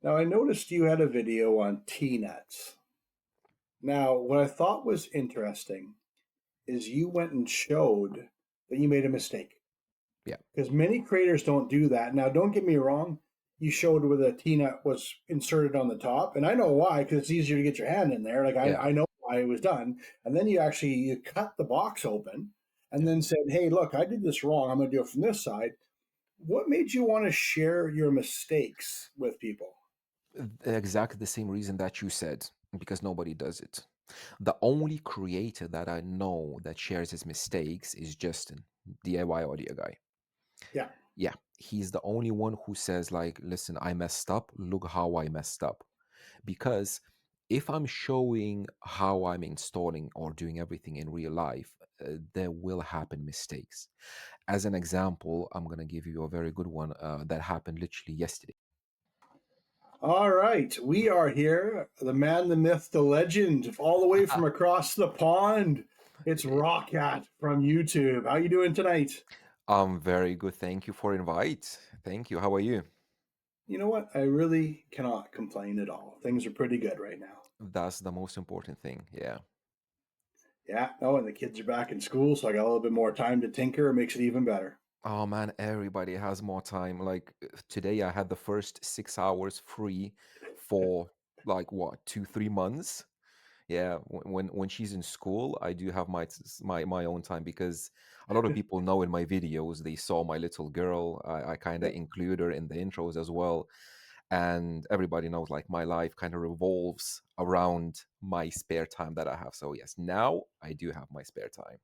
Now, I noticed you had a video on T-nuts. Now, what I thought was interesting is you went and showed that you made a mistake Yeah, because many creators don't do that. Now, don't get me wrong, you showed where the T-nut was inserted on the top, and I know why because it's easier to get your hand in there. Like yeah, I know why it was done, and then you cut the box open and yeah. then said, "Hey, look, I did this wrong. I'm going to do it from this side." What made you want to share your mistakes with people? Exactly the same reason that you said, because nobody does it. The only creator that I know that shares his mistakes is Justin, DIY audio guy. Yeah. Yeah, he's the only one who says, like, listen, I messed up. Look how I messed up. Because if I'm showing how I'm installing or doing everything in real life, there will happen mistakes. As an example, I'm going to give you a very good one that happened literally yesterday. All right, we are here. The man, the myth, the legend, all the way from across the pond. It's Rockcat from YouTube. How you doing tonight? I'm very good. Thank you for invite. Thank you. How are you? You know what? I really cannot complain at all. Things are pretty good right now. That's the most important thing. Yeah. Yeah, no, and the kids are back in school, so I got a little bit more time to tinker. It makes it even better. Oh man, everybody has more time. Like today, I had the first 6 hours free for like what, 2, 3 months. Yeah, when she's in school, I do have my own time because a lot of people know in my videos they saw my little girl. I kind of Yep. include her in the intros as well, and everybody knows like my life kind of revolves around my spare time that I have. So yes, now I do have my spare time.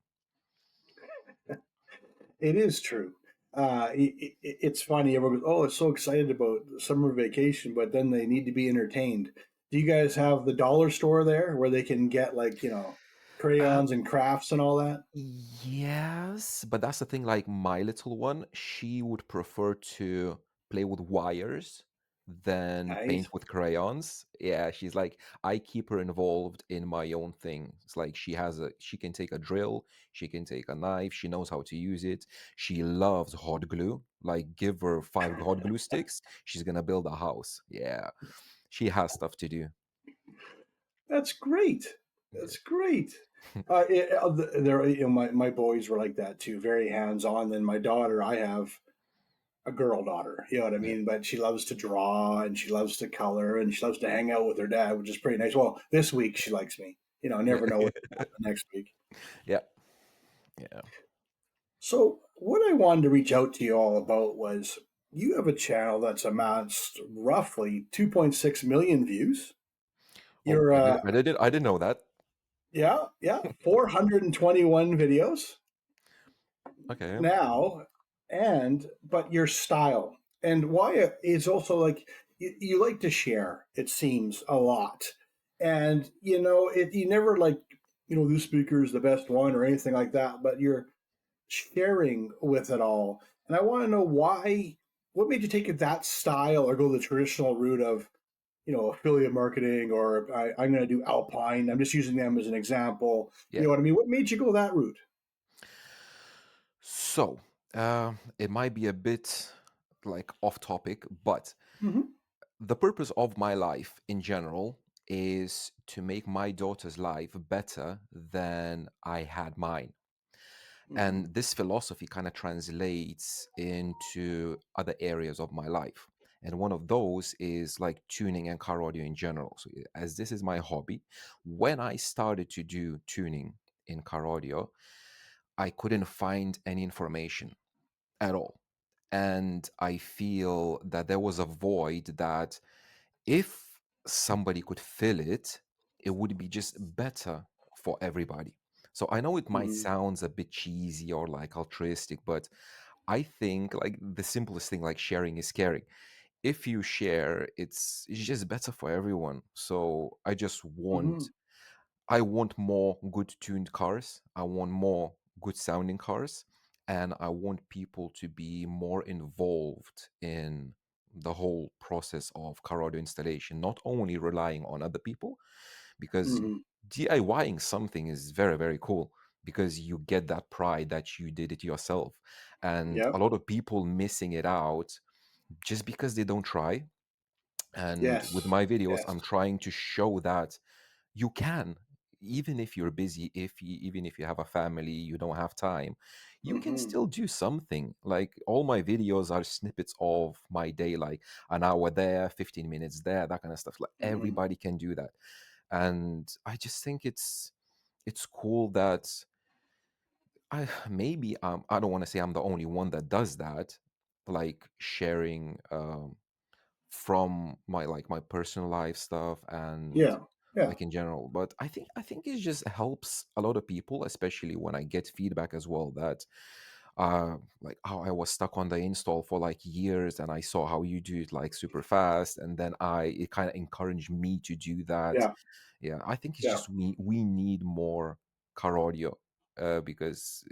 It is true. It's funny. Everyone goes, "Oh, it's so excited about summer vacation," but then they need to be entertained. Do you guys have the dollar store there where they can get like Uh, crayons and crafts and all that? yes, but that's the thing. Like my little one, she would prefer to play with wires than paint Nice. with crayons. Yeah, she's like, I keep her involved in my own thing. It's like she can take a drill, she can take a knife, she knows how to use it. She loves hot glue. Like, give her 5 hot glue sticks, she's gonna build a house. Yeah, she has stuff to do. That's great. Yeah. That's great. There, my boys were like that too, very hands on. Then my daughter, I have a girl daughter, you know what I Yeah. mean? But she loves to draw and she loves to color and she loves to hang out with her dad, which is pretty nice. Well, this week she likes me. I never know what's going to happen next week. Yeah. Yeah. So, what I wanted to reach out to you all about was you have a channel that's amassed roughly 2.6 million views. Oh, You're, I didn't know that. yeah, 421 videos Okay. now, but your style and why is also like you like to share, it seems a lot. And, you never like, this speaker is the best one or anything like that, but you're sharing with it all. And I want to know what made you take it that style or go the traditional route of, affiliate marketing or I'm going to do Alpine. I'm just using them as an example. You Yeah. know what I mean? What made you go that route? So, it might be a bit like off topic, but Hmm. the purpose of my life in general is to make my daughter's life better than I had mine. Hmm. And this philosophy kind of translates into other areas of my life. And one of those is like tuning and car audio in general. So, as this is my hobby, when I started to do tuning in car audio, I couldn't find any information at all. And I feel that there was a void that if somebody could fill it, it would be just better for everybody. So I know it might Hmm. sound a bit cheesy or like altruistic, but I think like the simplest thing like sharing is caring. If you share, it's just better for everyone. So Hmm. I want more good tuned cars. I want more good sounding cars. And I want people to be more involved in the whole process of car audio installation, not only relying on other people, because Hmm. DIYing something is very, very cool because you get that pride that you did it yourself. And a Yep. lot of people missing it out just because they don't try. And with Yes. my videos, Yes. I'm trying to show that you can, even if you're busy, even if you have a family, you don't have time, you can Hmm. still do something. Like all my videos are snippets of my day, like an hour there, 15 minutes there, that kind of stuff. Like Hmm. everybody can do that. And I just think it's cool that I maybe I don't want to say I'm the only one that does that, like sharing from my like my personal life stuff and Yeah. Yeah. like in general. But I think it just helps a lot of people, especially when I get feedback as well, that like how I was stuck on the install for like years and I saw how you do it like super fast, and then I it kind of encouraged me to do that. Yeah. Yeah, I think it's Yeah. just we need more car audio, because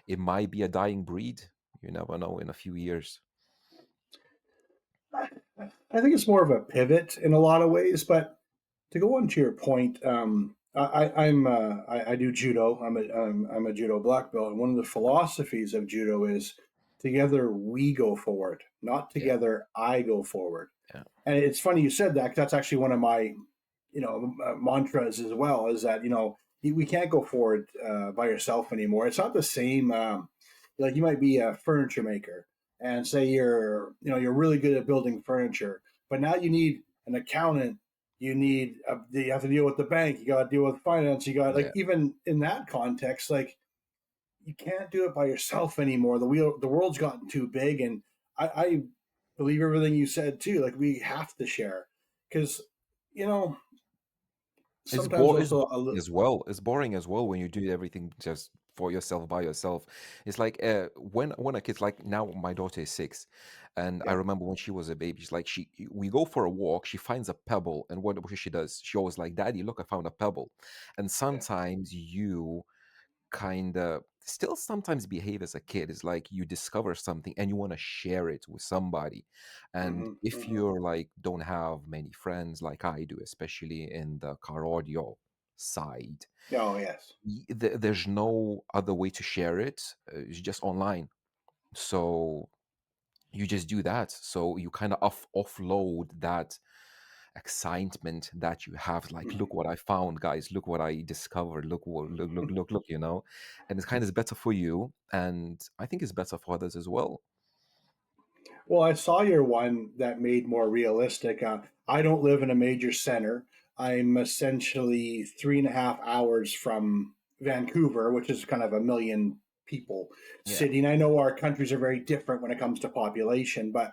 it might be a dying breed. You never know in a few years. I think it's more of a pivot in a lot of ways, but to go on to your point, I do judo. I'm a judo black belt, and one of the philosophies of judo is together we go forward, not Yeah, together I go forward. yeah, And it's funny you said that 'cause that's actually one of my mantras as well. Is that we can't go forward by yourself anymore. It's not the same. Like you might be a furniture maker and say you're really good at building furniture, but now you need an accountant. You have to deal with the bank. You got to deal with finance. You got like yeah. even in that context, like you can't do it by yourself anymore. The world's gotten too big, and I believe everything you said too. Like we have to share because you know sometimes It's also boring as well. It's boring as well when you do everything just for yourself by yourself. It's like when a kid's like now my daughter is 6, and I yeah, remember when she was a baby, she's like we go for a walk, she finds a pebble, and what she does, she always like, Daddy, look, I found a pebble. And yeah, sometimes you kind of still sometimes behave as a kid. It's like you discover something and you want to share it with somebody, and hmm, if hmm, you're like don't have many friends like I do, especially in the car audio side, oh yes, there's no other way to share it. It's just online, so you just do that. So you kind of offload that excitement that you have, like, hmm. look what I found, guys, look what I discovered, look what look, and it's kind of better for you, and I think it's better for others as well. Well, I saw your one that made more realistic. I don't live in a major center. I'm essentially 3.5 hours from Vancouver, which is kind of a million people Yeah. city. And I know our countries are very different when it comes to population, but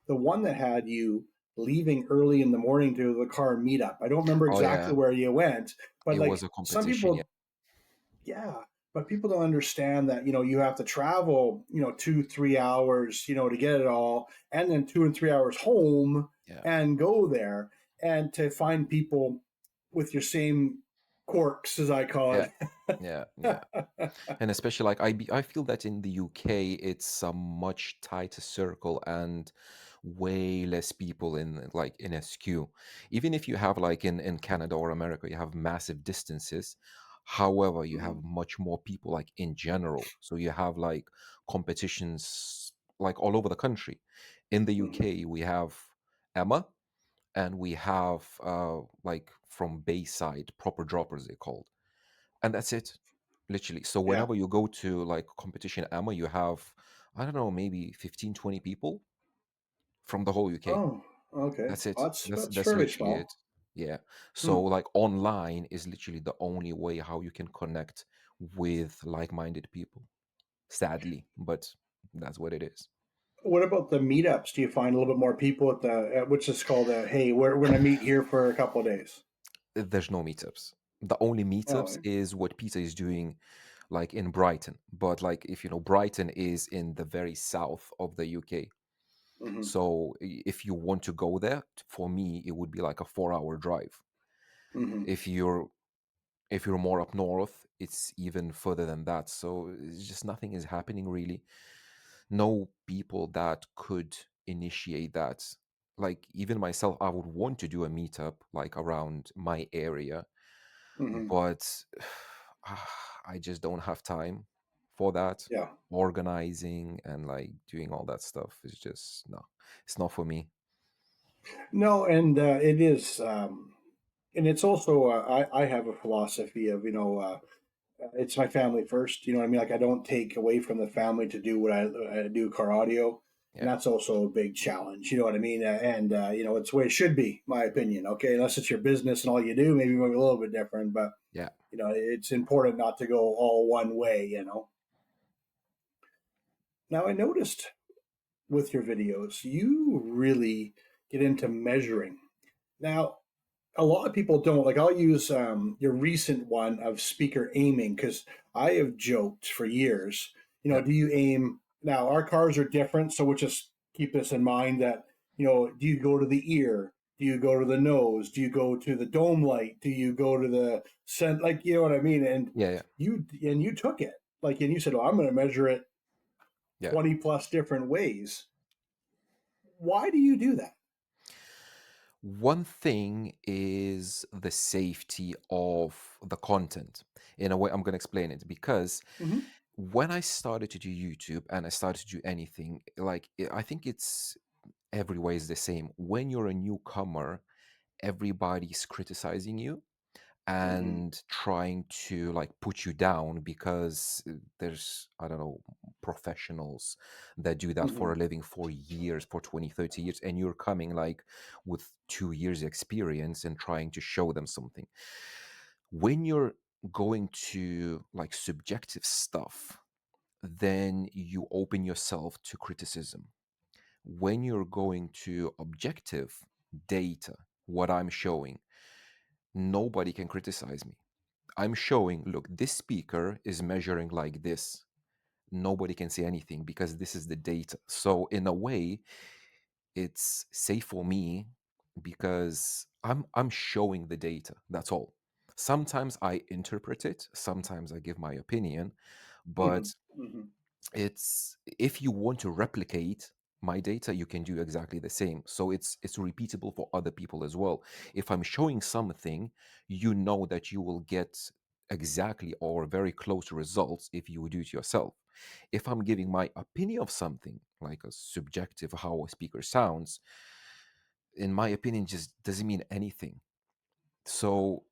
the one that had you leaving early in the morning to the car meetup. I don't remember Oh exactly yeah, where you went, but it was like a some competition. Yeah, people, yeah, but people don't understand that you have to travel 2-3 hours to get it all, and then 2 and 3 hours home yeah, and go there and to find people with your same quirks, as I call yeah, it. yeah, yeah. And especially like I feel that in the UK it's a much tighter circle and way less people in like in SQ. Even if you have like in Canada or America, you have massive distances. However, you have Mhm, much more people like in general. So you have like competitions like all over the country. In the mhm. UK, we have Emma, and we have like from Bayside, proper droppers they called, and that's it, literally. So Yeah. whenever you go to like competition AMA, you have, I don't know, maybe 15, 20 people from the whole UK. Oh, okay. That's it. Well, that's That's fairly literally it. small. Yeah. So Hmm. like online is literally the only way how you can connect with like-minded people, sadly, but that's what it is. What about the meetups? Do you find a little bit more people at which is called hey, we're going to meet here for a couple of days? There's no meetups. The only meetups Oh, is what Peter is doing like in Brighton. But like if you know, Brighton is in the very south of the UK. mm-hmm, So if you want to go there, for me, it would be like a 4 hour drive. mm-hmm, If you're more up north, it's even further than that. So it's just nothing is happening really. No people that could initiate that. Like even myself, I would want to do a meetup like around my area, mm-hmm. but I just don't have time for that. Yeah. Organizing and like doing all that stuff is just no, it's not for me. No, and it is, and it's also I have a philosophy of it's my family first. You know what I mean? Like I don't take away from the family to do what I do car audio, and Yeah, that's also a big challenge. You know what I mean? And it's the way it should be, my opinion. Okay, unless it's your business and all you do, maybe it might be a little bit different, but yeah. it's important not to go all one way. Now I noticed with your videos, you really get into measuring. Now a lot of people don't. Like I'll use your recent one of speaker aiming because I have joked for years. Yeah. Do you aim now? Our cars are different, so we'll just keep this in mind that do you go to the ear? Do you go to the nose? Do you go to the dome light? Do you go to the cent? Like you know what I mean? And Yeah, yeah, you took it and you said, "Oh, I'm going to measure it yeah. 20 plus different ways." Why do you do that? One thing is the safety of the content. In a way, I'm going to explain it because Hmm. when I started to do YouTube and I started to do anything, like I think it's every way is the same. When you're a newcomer, everybody's criticizing you Hmm. and trying to like put you down because there's, I don't know, professionals that do that for Hmm. a living for years, for 20, 30 years, and you're coming like with 2 years experience and trying to show them something. When you're going to like subjective stuff, then you open yourself to criticism. When you're going to objective data, what I'm showing, nobody can criticize me. I'm showing, look, this speaker is measuring like this. Nobody can say anything because this is the data. So in a way, it's safe for me because I'm showing the data. That's all. Sometimes I interpret it, sometimes I give my opinion, Hmm. but Hmm. it's if you want to replicate my data, you can do exactly the same, so it's repeatable for other people as well. If I'm showing something, you know that you will get exactly or very close results if you do it yourself. If I'm giving my opinion of something, like a subjective how a speaker sounds, in my opinion just doesn't mean anything. So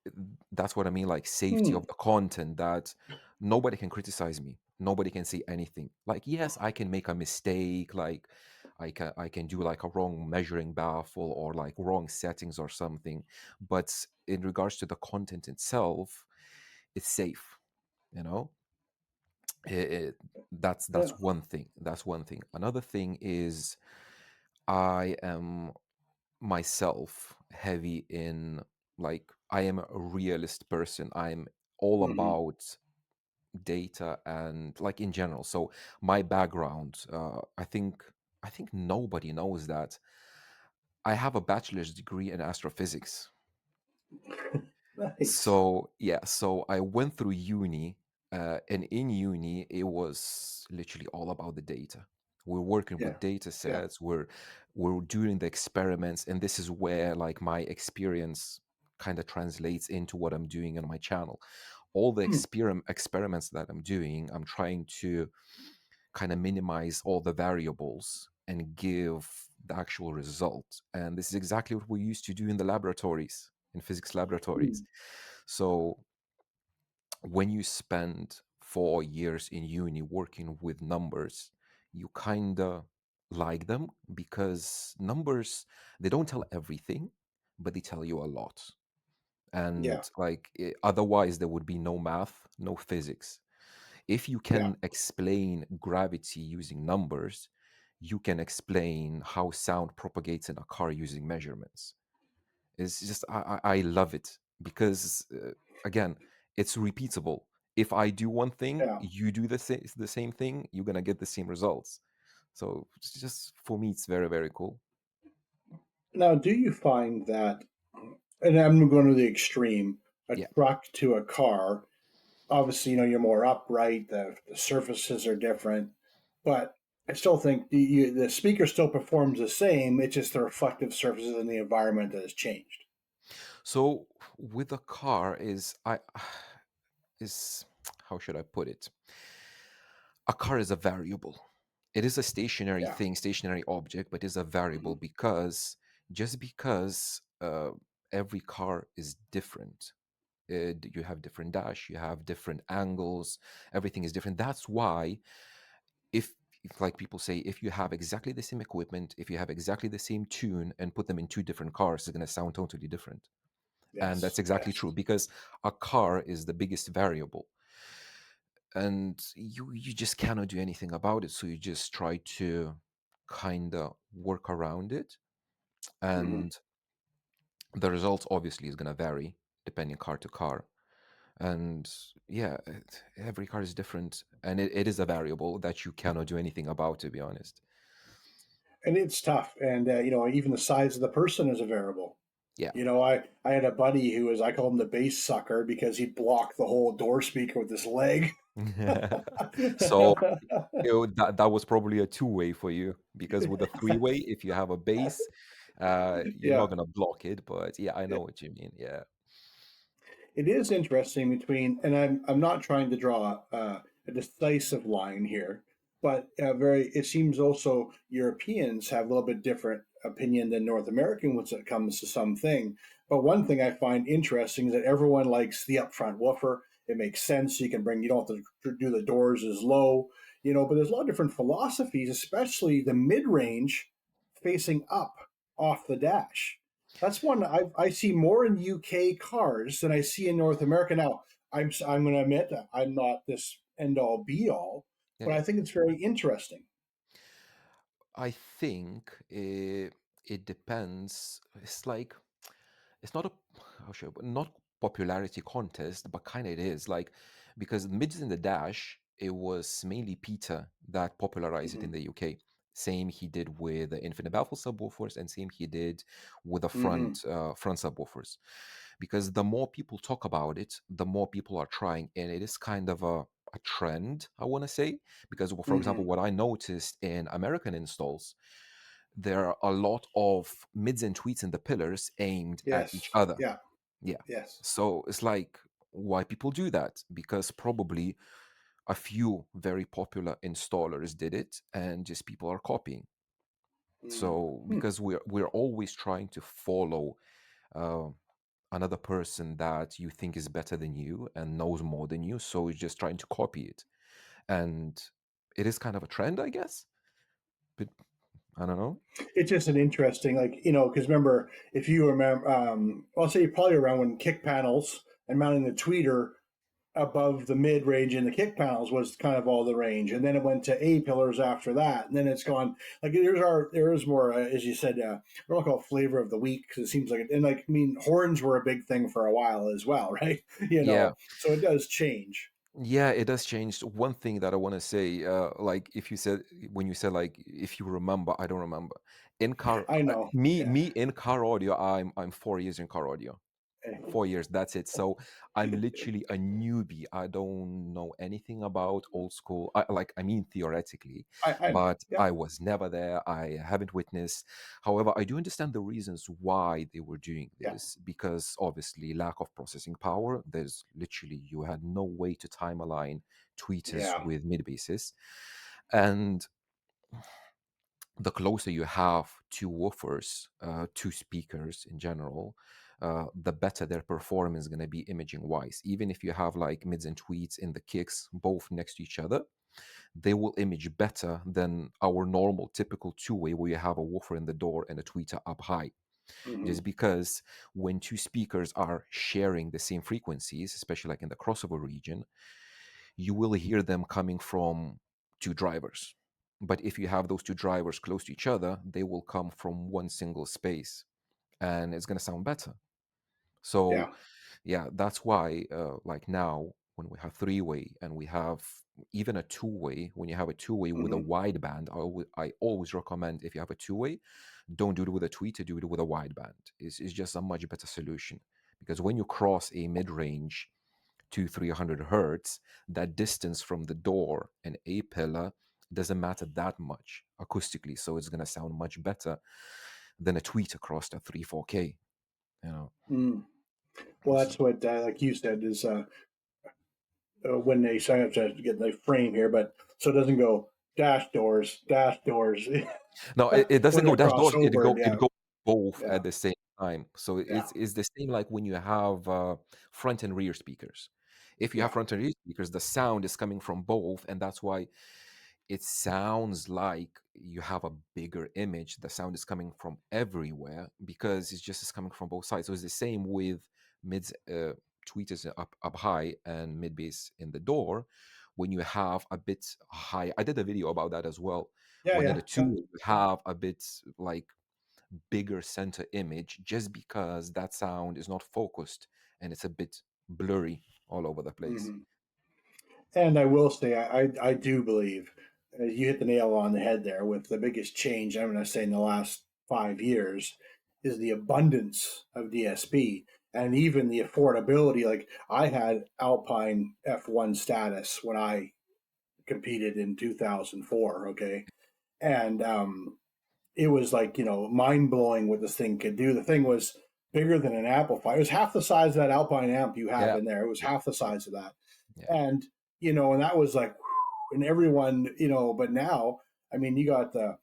that's what I mean, like safety Hmm. of the content, that nobody can criticize me. Nobody can say anything. Like, yes, I can make a mistake, like I can do like a wrong measuring baffle or like wrong settings or something. But in regards to the content itself, it's safe, you know? That's Yeah. one thing. That's one thing. Another thing is I am myself heavy in, like, I am a realist person. I'm all Hmm. about data and like in general. So my background, I think nobody knows that I have a bachelor's degree in astrophysics. Nice. So yeah, so I went through uni, and in uni it was literally all about the data. We're working Yeah. with data Yeah. sets. We're doing the experiments, and this is where like my experience kind of translates into what I'm doing on my channel. All the Hmm. experiments that I'm doing, I'm trying to kind of minimize all the variables and give the actual result. And this is exactly what we used to do in the laboratories, in physics laboratories. Hmm. So when you spend 4 years in uni working with numbers, you kind of like them because numbers, they don't tell everything, but they tell you a lot. Yeah. And like otherwise there would be no math, no physics. If you Yeah. can explain gravity using numbers, you can explain how sound propagates in a car using measurements. It's just I love it because again, it's repeatable. If I do one thing, Yeah. you do the same thing, you're gonna get the same results. So it's just for me, it's very very cool. Now, do you find that, and I'm going to the extreme, a Yeah. truck to a car, obviously, you're more upright, the surfaces are different, but I still think the speaker still performs the same. It's just the reflective surfaces in the environment that has changed. So with a car is I is how should I put it? A car is a variable. It is a stationary Yeah. thing, stationary object, but is a variable Mhm. because just because every car is different. You have different dash, you have different angles, everything is different. That's why if like people say, if you have exactly the same equipment, if you have exactly the same tune and put them in two different cars, it's going to sound totally different. And that's Yes, exactly yes. true, because a car is the biggest variable, and you just cannot do anything about it. So you just try to kind of work around it, Hmm. and the results obviously is going to vary depending car to car. And yeah, every car is different, and it is a variable that you cannot do anything about, to be honest. And it's tough. And, even the size of the person is a variable. Yeah. I had a buddy who was, I called him the bass sucker because he'd block the whole door speaker with his leg. So that was probably a two-way for you, because with a three-way, if you have a base, you're not Yeah. gonna block it. But yeah, I know what you mean. Yeah. It is interesting between, and I'm not trying to draw a decisive line here, but it seems also Europeans have a little bit different opinion than North Americans when it comes to something. But one thing I find interesting is that everyone likes the upfront woofer. It makes sense. You don't have to do the doors as low, but there's a lot of different philosophies, especially the mid range facing up off the dash. That's one I see more in UK cars than I see in North America. Now, I'm going to admit that I'm not this end all be all, Yeah, but yeah. I think it's very interesting. I think it depends. It's like, it's not a, how should I put, not popularity contest, but kind of it is, like, because mids in the dash, it was mainly Peter that popularized it in Hmm. the UK. Same he did with the infinite baffle subwoofers, and same he did with the Hmm. front subwoofers. Because the more people talk about it, the more people are trying, and it is kind of a trend, I want to say. Because, well, for example, Hmm. what I noticed in American installs, there are a lot of mids and tweets in the pillars aimed at each Yes. other. Yeah. Yeah. Yes. So it's like, why people do that? Because probably a few very popular installers did it, and just people are copying. So Hmm. because we're always trying to follow uh, another person that you think is better than you and knows more than you, so you're just trying to copy it, and it is kind of a trend, I guess. But I don't know. It's just an interesting, because remember, if you remember, I'll say probably around when kick panels and mounting the tweeter above the mid range in the kick panels was kind of all the range, and then it went to A pillars after that, and then it's gone. Like there is more, as you said, I don't call it flavor of the week because it seems like it, and horns were a big thing for a while as well, right? Yeah. So it does change. Yeah, it does change. One thing that I want to say, like, if you said, when you said, like, if you remember, I don't remember. In car, I know, yeah. me in car audio, I'm 4 years in car audio. 4 years, that's it. So I'm literally a newbie. I don't know anything about old school. I mean, theoretically, I know, but yeah, I was never there. I haven't witnessed. However, I do understand the reasons why they were doing yeah, this, because obviously lack of processing power. There's literally, you had no way to time align tweeters yeah. with mid bases, and the closer you have to woofers, to speakers in general, the better their performance is going to be imaging wise. Even if you have like mids and tweets in the kicks both next to each other, they will image better than our normal typical two-way where you have a woofer in the door and a tweeter up high. Hmm. Just because when two speakers are sharing the same frequencies, especially like in the crossover region, you will hear them coming from two drivers. But if you have those two drivers close to each other, they will come from one single space, and it's going to sound better. So, Yeah. yeah, that's why, like now, when we have three-way and we have even a two-way, when you have a two-way with a Hmm. wideband, I always recommend, if you have a two-way, don't do it with a tweeter, do it with a wideband. It's just a much better solution, because when you cross a mid-range to 300 hertz, that distance from the door and a pillar doesn't matter that much acoustically. So it's going to sound much better than a tweet across the 3 4K, you know. Mm. Well, So, that's what, like you said, is when they sign up to get the frame here, but so it doesn't go dash doors, no, it doesn't when go they're dash doors. crossover. Yeah. both Yeah. at the same time. So Yeah. it's the same like when you have front and rear speakers. If you have Yeah. front and rear speakers, the sound is coming from both, and that's why it sounds like you have a bigger image. The sound is coming from everywhere because it's coming from both sides. So it's the same with mids, tweeters up high and mid bass in the door. When you have a bit high, I did a video about that as well. Yeah. When in Yeah. the Yeah. two you have a bit like bigger center image, just because that sound is not focused and it's a bit blurry all over the place. Mhm. And I will say, I do believe you hit the nail on the head there with the biggest change, I'm going to say, in the last 5 years is the abundance of DSP and even the affordability. Like I had Alpine F1 status when I competed in 2004. Okay. And it was like, mind blowing what this thing could do. The thing was bigger than an amplifier. It was half the size of that Alpine amp you have Yeah, in there. It was yeah, half the size of that. yeah. And and that was like, and everyone, but now, I mean, you got the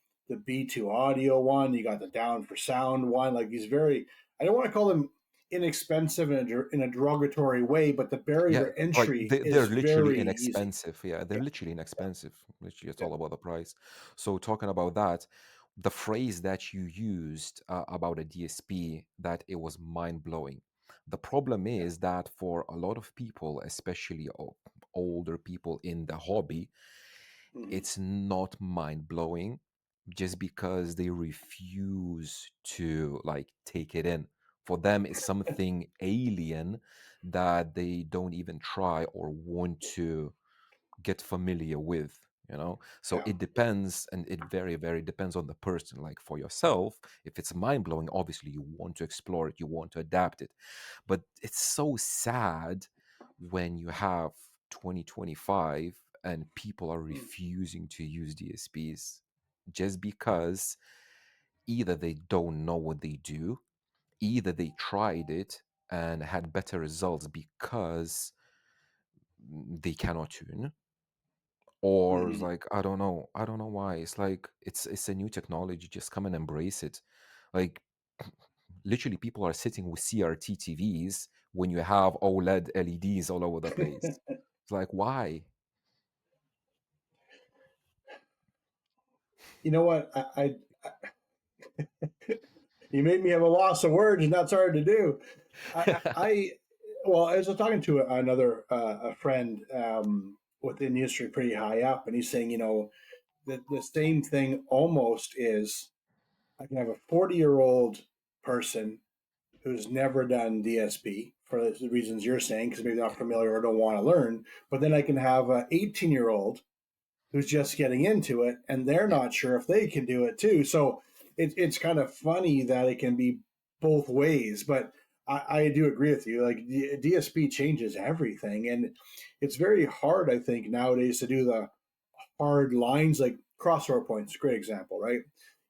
B2 audio one, you got the down for sound one, like these very, I don't want to call them inexpensive in a derogatory way, but the barrier Yeah, to like entry they're is literally very easy. inexpensive. Yeah, they're Yeah, literally inexpensive. Literally, it's yeah, all about the price. So talking about that, the phrase that you used about a DSP, that it was mind blowing. The problem yeah, is that for a lot of people, especially older people in the hobby, hmm, it's not mind blowing just because they refuse to like take it in. For them, it's something alien that they don't even try or want to get familiar with, you know. So yeah, it depends, and it very very depends on the person. Like for yourself, if it's mind blowing, obviously you want to explore it, you want to adapt it. But it's so sad when you have 2025 and people are mm, refusing to use DSPs just because either they don't know what they do, either they tried it and had better results because they cannot tune, or it's hmm. like I don't know why. It's like it's a new technology, just come and embrace it. Like literally people are sitting with CRT TVs when you have OLED LEDs all over the place. It's like why? You know what? You made me have a loss of words, and that's hard to do. I well, I was talking to another a friend within the industry, pretty high up, and he's saying, the same thing almost is I can have a 40-year-old person who's never done DSP for the reasons you're saying, because maybe they're not familiar or don't want to learn, but then I can have an 18-year-old who's just getting into it and they're Yeah. not sure if they can do it too. So it's kind of funny that it can be both ways. But I do agree with you. Like DSP changes everything. And it's very hard, I think, nowadays to do the hard lines like crossroad points. Great example, right?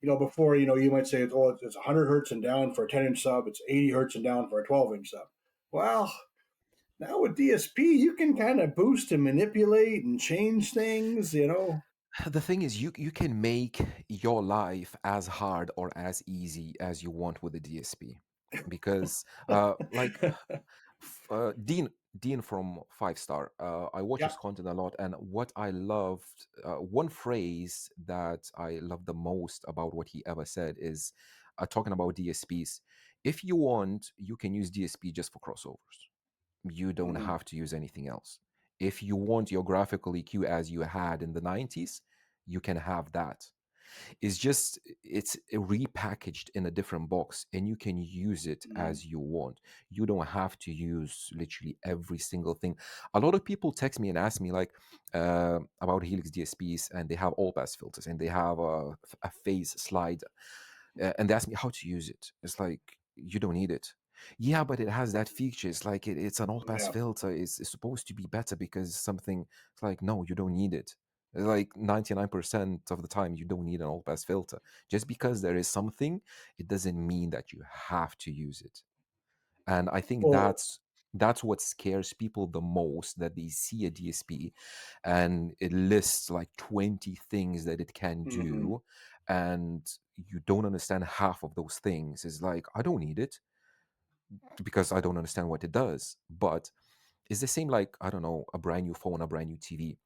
Before, you might say, it's 100 hertz and down for a 10-inch sub, it's 80 hertz and down for a 12-inch sub. Well, now with DSP, you can kind of boost and manipulate and change things. The thing is, you can make your life as hard or as easy as you want with the DSP, because like Dean from Five Star, I watch Yeah. his content a lot, and what I loved, one phrase that I love the most about what he ever said is talking about DSPs. If you want, you can use DSP just for crossovers. You don't Hmm. have to use anything else. If you want your graphical EQ as you had in the 90s, you can have that. It's repackaged in a different box and you can use it Hmm. as you want. You don't have to use literally every single thing. A lot of people text me and ask me like about Helix DSPs, and they have all pass filters and they have a phase slide, and they ask me how to use it. It's like you don't need it. Yeah, but it has that feature. It's like it's an all pass Yeah. filter. It's supposed to be better because something. It's like no, you don't need it. Like 99% of the time, you don't need an all pass filter. Just because there is something, it doesn't mean that you have to use it. And I think Well, that's what scares people the most, that they see a DSP and it lists like 20 things that it can hmm do, and you don't understand half of those things, is like, I don't need it because I don't understand what it does. But it's the same like, I don't know, a brand new phone, a brand new TV.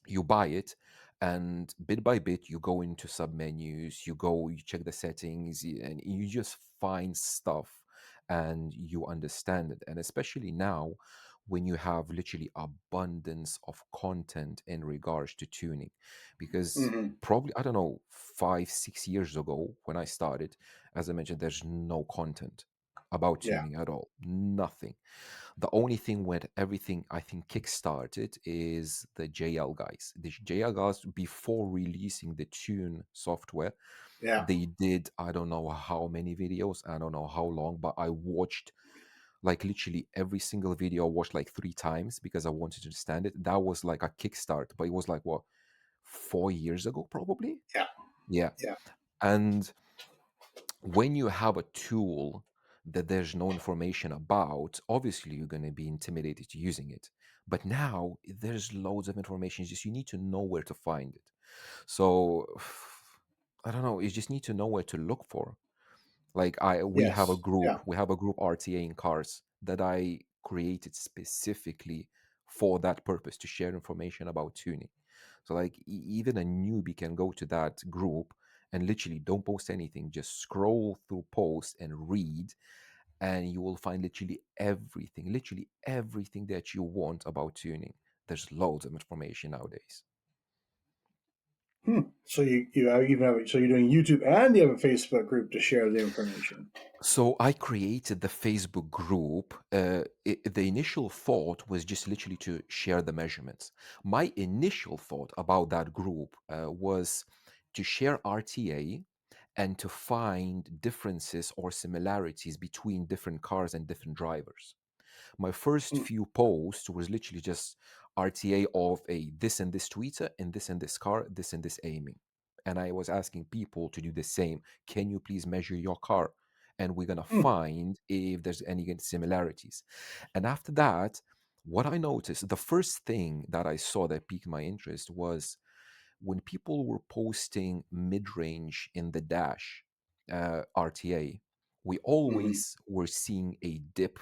You buy it, and bit by bit you go into submenus, you check the settings, and you just find stuff and you understand it. And especially now, when you have literally abundance of content in regards to tuning, because Hmm. probably, I don't know, 5 6 years ago when I started, as I mentioned, there's no content about Yeah. tuning at all, nothing. The only thing where everything, I think, kickstarted is the JL guys. The JL guys, before releasing the Tune software, Yeah. they did, I don't know how many videos, I don't know how long, but I watched like literally every single video. I watched like 3 times because I wanted to understand it. That was like a kickstart, but it was like what, 4 years ago, probably? Yeah. Yeah. Yeah. And when you have a tool that there's no information about, obviously you're going to be intimidated to using it. But now there's loads of information. It's just you need to know where to find it. So I don't know. You just need to know where to look for. Like Yes. Yeah. we have a group RTA in cars that I created specifically for that purpose, to share information about tuning. So like even a newbie can go to that group and literally don't post anything, just scroll through posts and read, and you will find literally everything that you want about tuning. There's loads of information nowadays. Hmm. So even have so you're doing YouTube and you have a Facebook group to share the information. So I created the Facebook group. The initial thought was just literally to share the measurements. My initial thought about that group was to share RTA and to find differences or similarities between different cars and different drivers. My first Hmm. few posts was literally just RTA of a this and this tweeter and this car, this and this aiming. And I was asking people to do the same. Can you please measure your car? And we're gonna Hmm. find if there's any similarities. And after that, what I noticed, the first thing that I saw that piqued my interest was when people were posting mid-range in the dash RTA, we Hmm. always were seeing a dip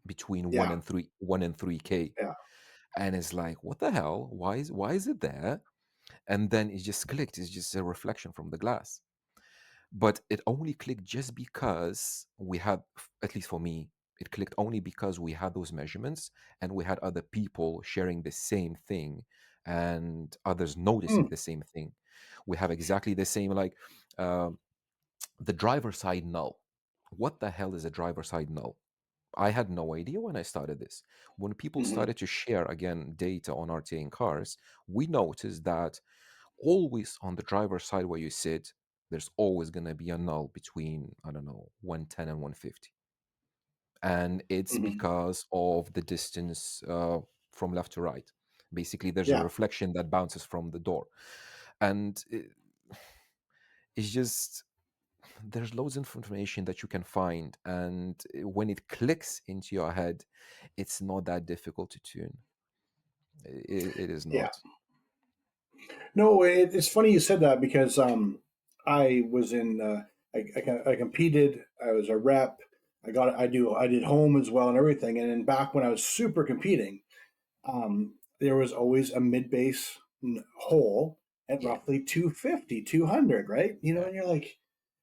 between Yeah. 1 and 3K. Yeah. And it's like, what the hell? Why is it there? And then it just clicked. It's just a reflection from the glass. But it only clicked just because we had, at least for me, it clicked only because we had those measurements and we had other people sharing the same thing and others noticing Hmm. the same thing. We have exactly the same, like uh, the driver side null. What the hell is a driver side null? I had no idea when I started this. When people Hmm. started to share again data on RTA in cars, we noticed that always on the driver's side where you sit, there's always going to be a null between, I don't know, 110 and 150. And it's Hmm. because of the distance from left to right. Basically, there's a Yeah. reflection that bounces from the door. And it's just, there's loads of information that you can find. And when it clicks into your head, it's not that difficult to tune. It is Yeah. not. No, it's funny you said that because I was in I competed. I was a rep. I did home as well and everything. And then back when I was super competing, there was always a mid bass hole at Yeah, roughly 250, 200, right? yeah, And you're like,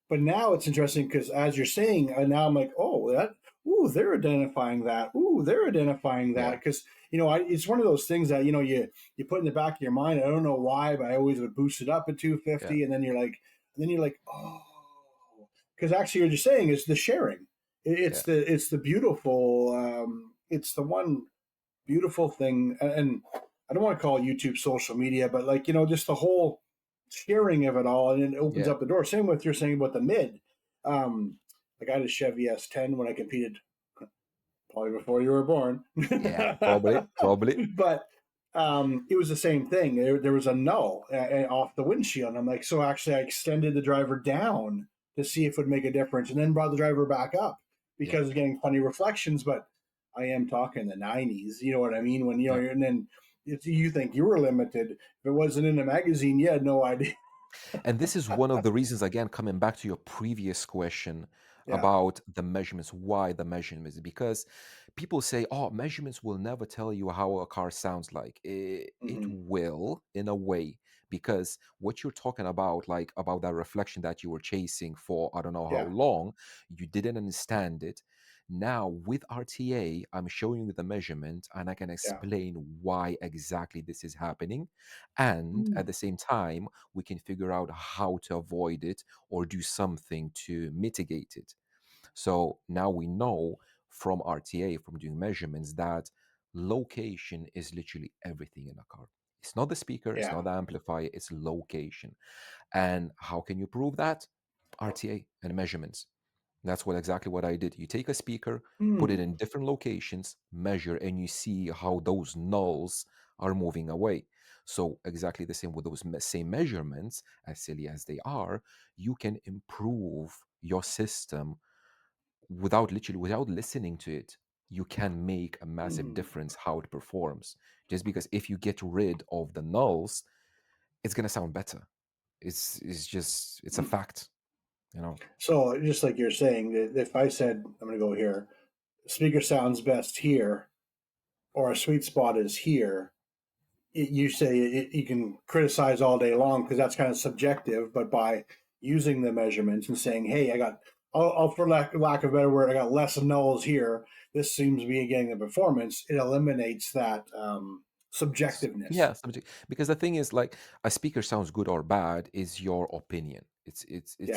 but now it's interesting because as you're saying, now I'm like, oh, ooh, they're identifying that. Ooh, they're identifying that. yeah, Because, it's one of those things that, you put in the back of your mind. I don't know why, but I always would boost it up at yeah, 250. And then you're like, oh, because actually what you're saying is the sharing. yeah, It's the beautiful, it's the one beautiful thing. And I don't want to call YouTube social media, but like, just the whole sharing of it all, and it opens yeah, up the door. Same with you're saying about the mid. Um, like I had a Chevy S10 when I competed, probably before you were born, yeah. Probably. but it was the same thing. There was a null off the windshield. I'm like, so actually, I extended the driver down to see if it would make a difference, and then brought the driver back up Yeah, because of getting funny reflections. But I am talking the '90s. You know what I mean? When yeah. and then you think you were limited. If it wasn't in a magazine, you had no idea. And this is one of the reasons, again, coming back to your previous question Yeah. about the measurements, why the measurements, because people say, oh, measurements will never tell you how a car sounds like. It Hmm. will, in a way, because what you're talking about, like about that reflection that you were chasing for I don't know how Yeah. long, you didn't understand it. Now, with RTA, I'm showing you the measurement and I can Yeah. explain why exactly this is happening. And Mm. at the same time, we can figure out how to avoid it or do something to mitigate it. So now we know from RTA, from doing measurements, that location is literally everything in a car. It's not the speaker, it's Yeah. not the amplifier, it's location. And how can you prove that? RTA and measurements. That's what exactly what I did. You take a speaker, put it Mm. in different locations, measure, and you see how those nulls are moving away. So exactly the same with those same measurements, as silly as they are, you can improve your system without literally without listening to it. You can make a massive Mm. difference how it performs. Just because if you get rid of the nulls, it's gonna sound better. It's just it's a Mm. fact, you know. So just like you're saying, that if I said I'm going to go here, speaker sounds best here, or a sweet spot is here, you say you can criticize all day long because that's kind of subjective. But by using the measurements and saying, "Hey, I got," for lack of a better word, I got less nulls here. This seems to be getting the performance. It eliminates that subjectiveness. Yeah, because the thing is, like, a speaker sounds good or bad is your opinion. It's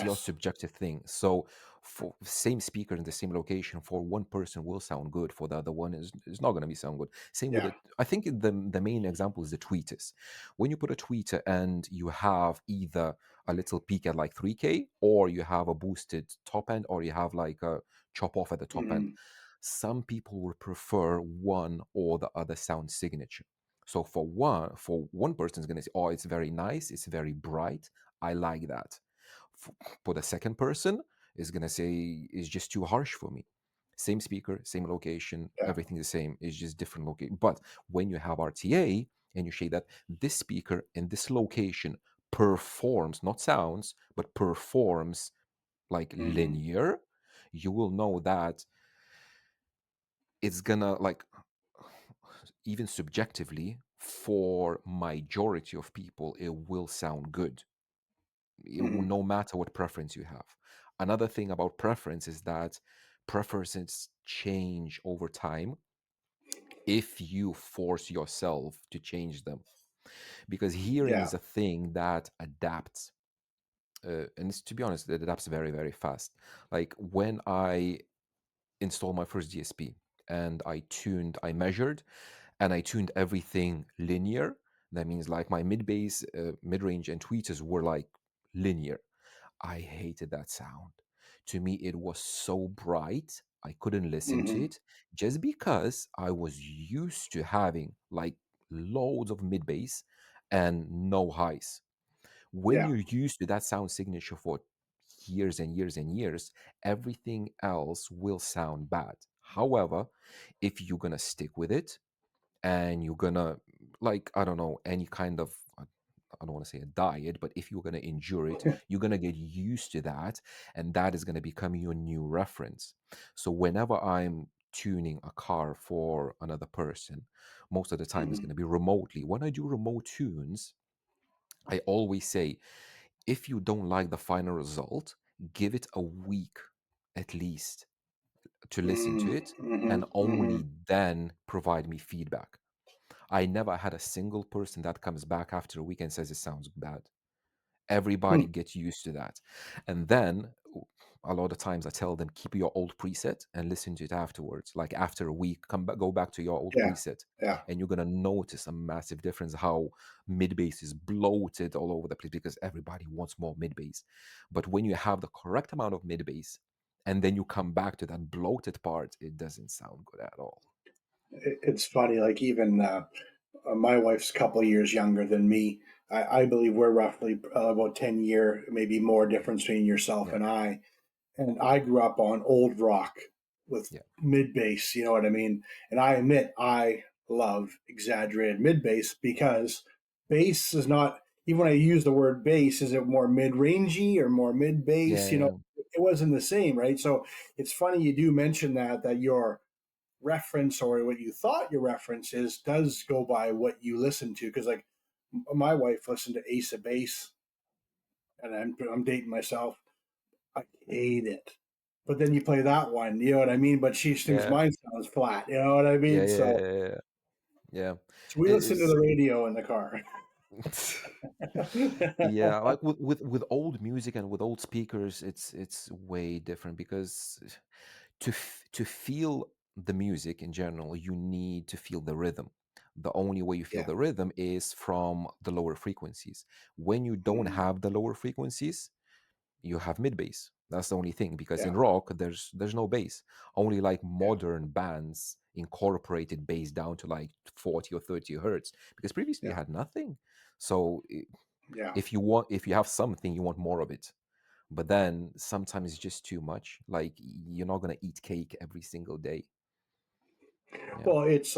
your Yes. subjective thing. So, for same speaker in the same location, for one person will sound good, for the other one is not going to be sound good. Same with Yeah. it. I think the main example is the tweeters. When you put a tweeter and you have either a little peak at like 3K, or you have a boosted top end, or you have like a chop off at the top end. Hmm. Some people will prefer one or the other sound signature. So for one person is going to say, "Oh, it's very nice, it's very bright. I like that." For the second person is going to say, "It's just too harsh for me." Same speaker, same location, Yeah. everything the same. It's just different location. But when you have RTA and you say that this speaker in this location performs, not sounds, but performs like Hmm. linear, you will know that it's gonna like even subjectively for majority of people it will sound good. Hmm. No matter what preference you have. Another thing about preference is that preferences change over time if you force yourself to change them, because hearing Yeah. is a thing that adapts, and to be honest, it adapts very very fast. Like when I installed my first DSP and I measured and I tuned everything linear. That means like my mid bass, mid range, and tweeters were like linear. I hated that sound. To me, it was so bright. I couldn't listen to Hmm. it just because I was used to having like loads of mid bass and no highs. When Yeah. you're used to that sound signature for years and years and years, everything else will sound bad. However, if you're gonna stick with it and you're gonna, like, I don't know, any kind of I don't want to say a diet, but if you're gonna endure it, you're gonna get used to that, and that is gonna become your new reference. So whenever I'm tuning a car for another person, most of the time it's Hmm. gonna be remotely. When I do remote tunes, I always say, if you don't like the final result, give it a week at least to listen to Hmm. it, Hmm. and Hmm. only then provide me feedback. I never had a single person that comes back after a week and says it sounds bad. Everybody gets used to that. And then a lot of times I tell them, keep your old preset and listen to it afterwards. Like after a week, come back, go back to your old Yeah. preset. Yeah. And you're gonna notice a massive difference how mid bass is bloated all over the place because everybody wants more mid bass. But when you have the correct amount of mid bass and then you come back to that bloated part, it doesn't sound good at all. It's funny. Like even my wife's a couple of years younger than me. I believe we're roughly about 10-year, maybe more difference between yourself Yeah, and I. And I grew up on old rock with yeah, mid bass. You know what I mean? And I admit I love exaggerated mid bass because bass is not. even when I use the word bass, is it more mid-rangey or more mid-bass? Yeah, It wasn't the same, right? So it's funny you do mention that your reference or what you thought your reference is does go by what you listen to. Because like my wife listened to Ace of Base, and I'm dating myself. I hate it. But then you play that one, you know what I mean? But she thinks yeah, mine sounds flat, you know what I yeah, mean? yeah, So, yeah, yeah. Yeah. so we It listen to is. the radio in the car. Yeah, like with old music and with old speakers, it's way different because to feel the music in general, you need to feel the rhythm. The only way you feel Yeah. the rhythm is from the lower frequencies. When you don't Mhm. have the lower frequencies, you have mid bass. That's the only thing because Yeah. in rock there's no bass. Only like modern bands incorporated bass down to like 40 or 30 hertz because previously you Yeah. had nothing. So Yeah. if you have something, you want more of it. But then sometimes it's just too much. Like you're not gonna eat cake every single day. Yeah. Well, it's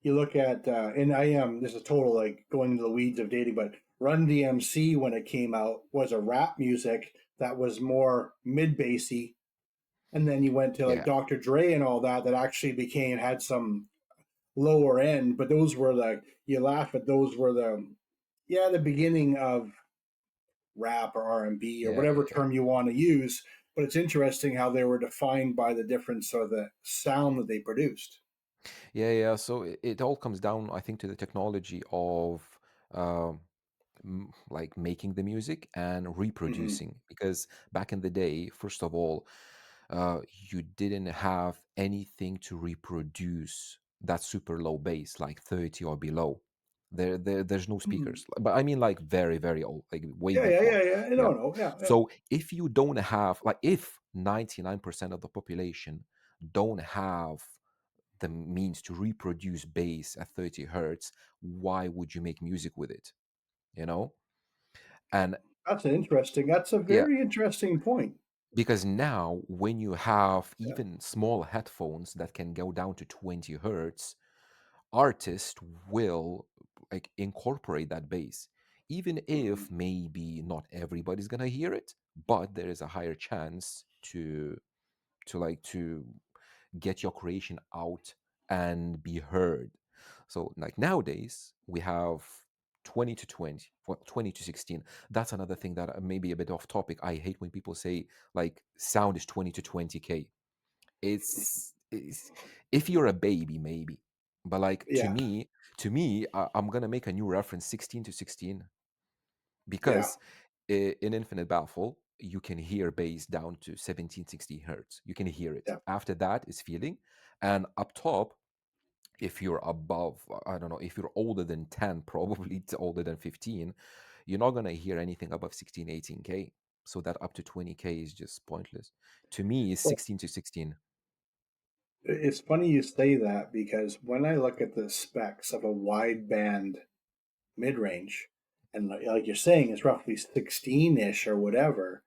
you look at and I am this is total like going into the weeds of dating, but Run DMC when it came out was a rap music that was more mid bassy, and then you went to like Yeah. Dr. Dre and all that that actually became had some lower end, but those were the you laugh, but those were the beginning of rap or R&B or Yeah. whatever Yeah. term you want to use. But it's interesting how they were defined by the difference of the sound that they produced. Yeah. Yeah. So it all comes down, I think, to the technology of um, like making the music and Hmm. reproducing. Because back in the day, first of all, you didn't have anything to reproduce that super low bass, like 30 or below. There's no Hmm. speakers, but I mean like very, very old, like way Yeah, yeah, before. yeah, yeah. Yeah. No, no, yeah, yeah. So if you don't have, like, if 99% of the population don't have the means to reproduce bass at 30 hertz, why would you make music with it? You know? And That's interesting. That's a yeah, very interesting point. because now when you have Yeah. even small headphones that can go down to 20 hertz, artists will like incorporate that bass. Even Hmm. if maybe not everybody's gonna hear it, but there is a higher chance to get your creation out and be heard. So like nowadays we have 20 to 20, well, 20 to 16. That's another thing that may be a bit off topic. I hate when people say like sound is 20 to 20K. It's if you're a baby maybe, but like Yeah, to me I'm gonna make a new reference 16 to 16 yeah, because in Infinite Baffle, you can hear bass down to 1760 hertz. You can hear it. yeah. After that is feeling. And up top, if you're above, I don't know, if you're older than 10, probably it's older than 15, you're not going to hear anything above 16, 18K. So that up to 20K is just pointless. To me, it's Well, 16 to 16. it's funny you say that because when I look at the specs of a wide band mid range, and like you're saying, it's roughly 16 ish or whatever.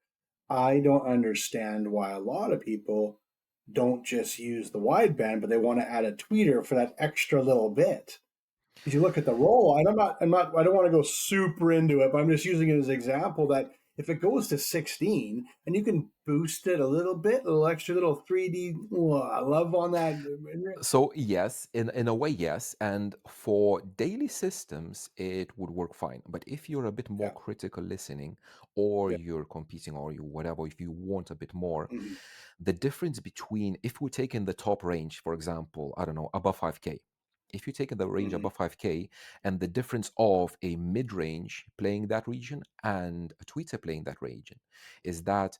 I don't understand why a lot of people don't just use the wideband, but they want to add a tweeter for that extra little bit. Because you look at the roll, and I don't want to go super into it, but I'm just using it as an example that if it goes to 16 and you can boost it a little extra little 3D love on that. So yes, in a way, yes. And for daily systems, it would work fine. But if you're a bit more Yeah, critical listening, or yeah, you're competing, or you whatever, if you want a bit more, mhm, the difference between if we take in the top range, for example, I don't know, above 5K. If you take in the range mhm, above 5K and the difference of a mid-range playing that region and a tweeter playing that region is that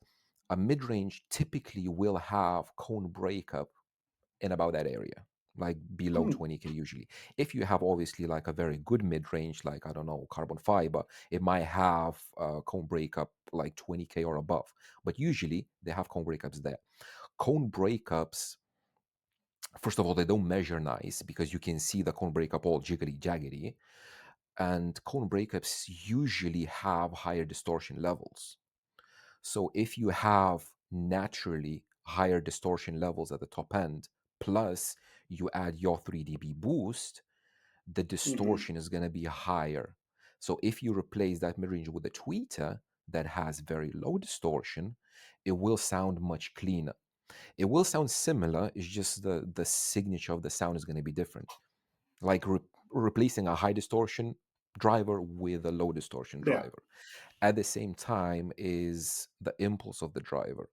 a mid-range typically will have cone breakup in about that area, like below hmm, 20K usually. If you have obviously like a very good mid range, like I don't know, carbon fiber, it might have cone breakup like 20K or above. But usually they have cone breakups there. Cone breakups, first of all, they don't measure nice because you can see the cone breakup all jiggly jaggedy. And cone breakups usually have higher distortion levels. So if you have naturally higher distortion levels at the top end, plus you add your 3 dB boost, the mhm, distortion is going to be higher. So if you replace that mid-range with a tweeter that has very low distortion, it will sound much cleaner. It will sound similar, it's just the signature of the sound is going to be different. Like replacing a high distortion driver with a low distortion Yeah. driver. At the same time is the impulse of the driver.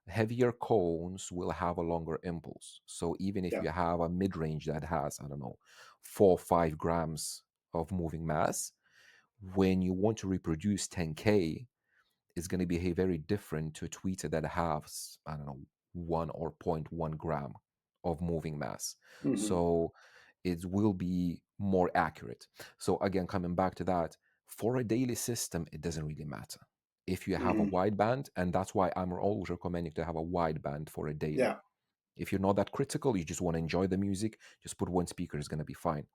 Heavier cones will have a longer impulse. So even if Yeah. you have a mid range that has, I don't know, 4 or 5 grams of moving mass, when you want to reproduce 10K, it's going to behave very different to a tweeter that has, I don't know, 1 or 0.1 gram of moving mass. Hmm. So it will be more accurate. So again, coming back to that, for a daily system, it doesn't really matter. If you have a Hmm. wideband, and that's why I'm always recommending to have a wideband for a daily. Yeah. If you're not that critical, you just want to enjoy the music, just put one speaker, is going to be fine.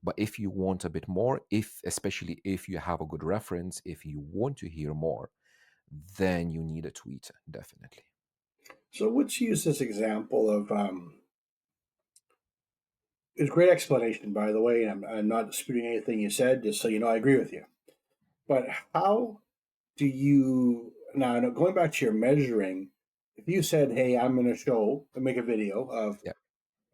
But if you want a bit more, if especially if you have a good reference, if you want to hear more, then you need a tweeter, definitely. So let's use this example of it's a great explanation, by the way. I'm not disputing anything you said, just so you know, I agree with you. But how do you now going back to your measuring? If you said, "Hey, I'm going to show and make a video of Yeah,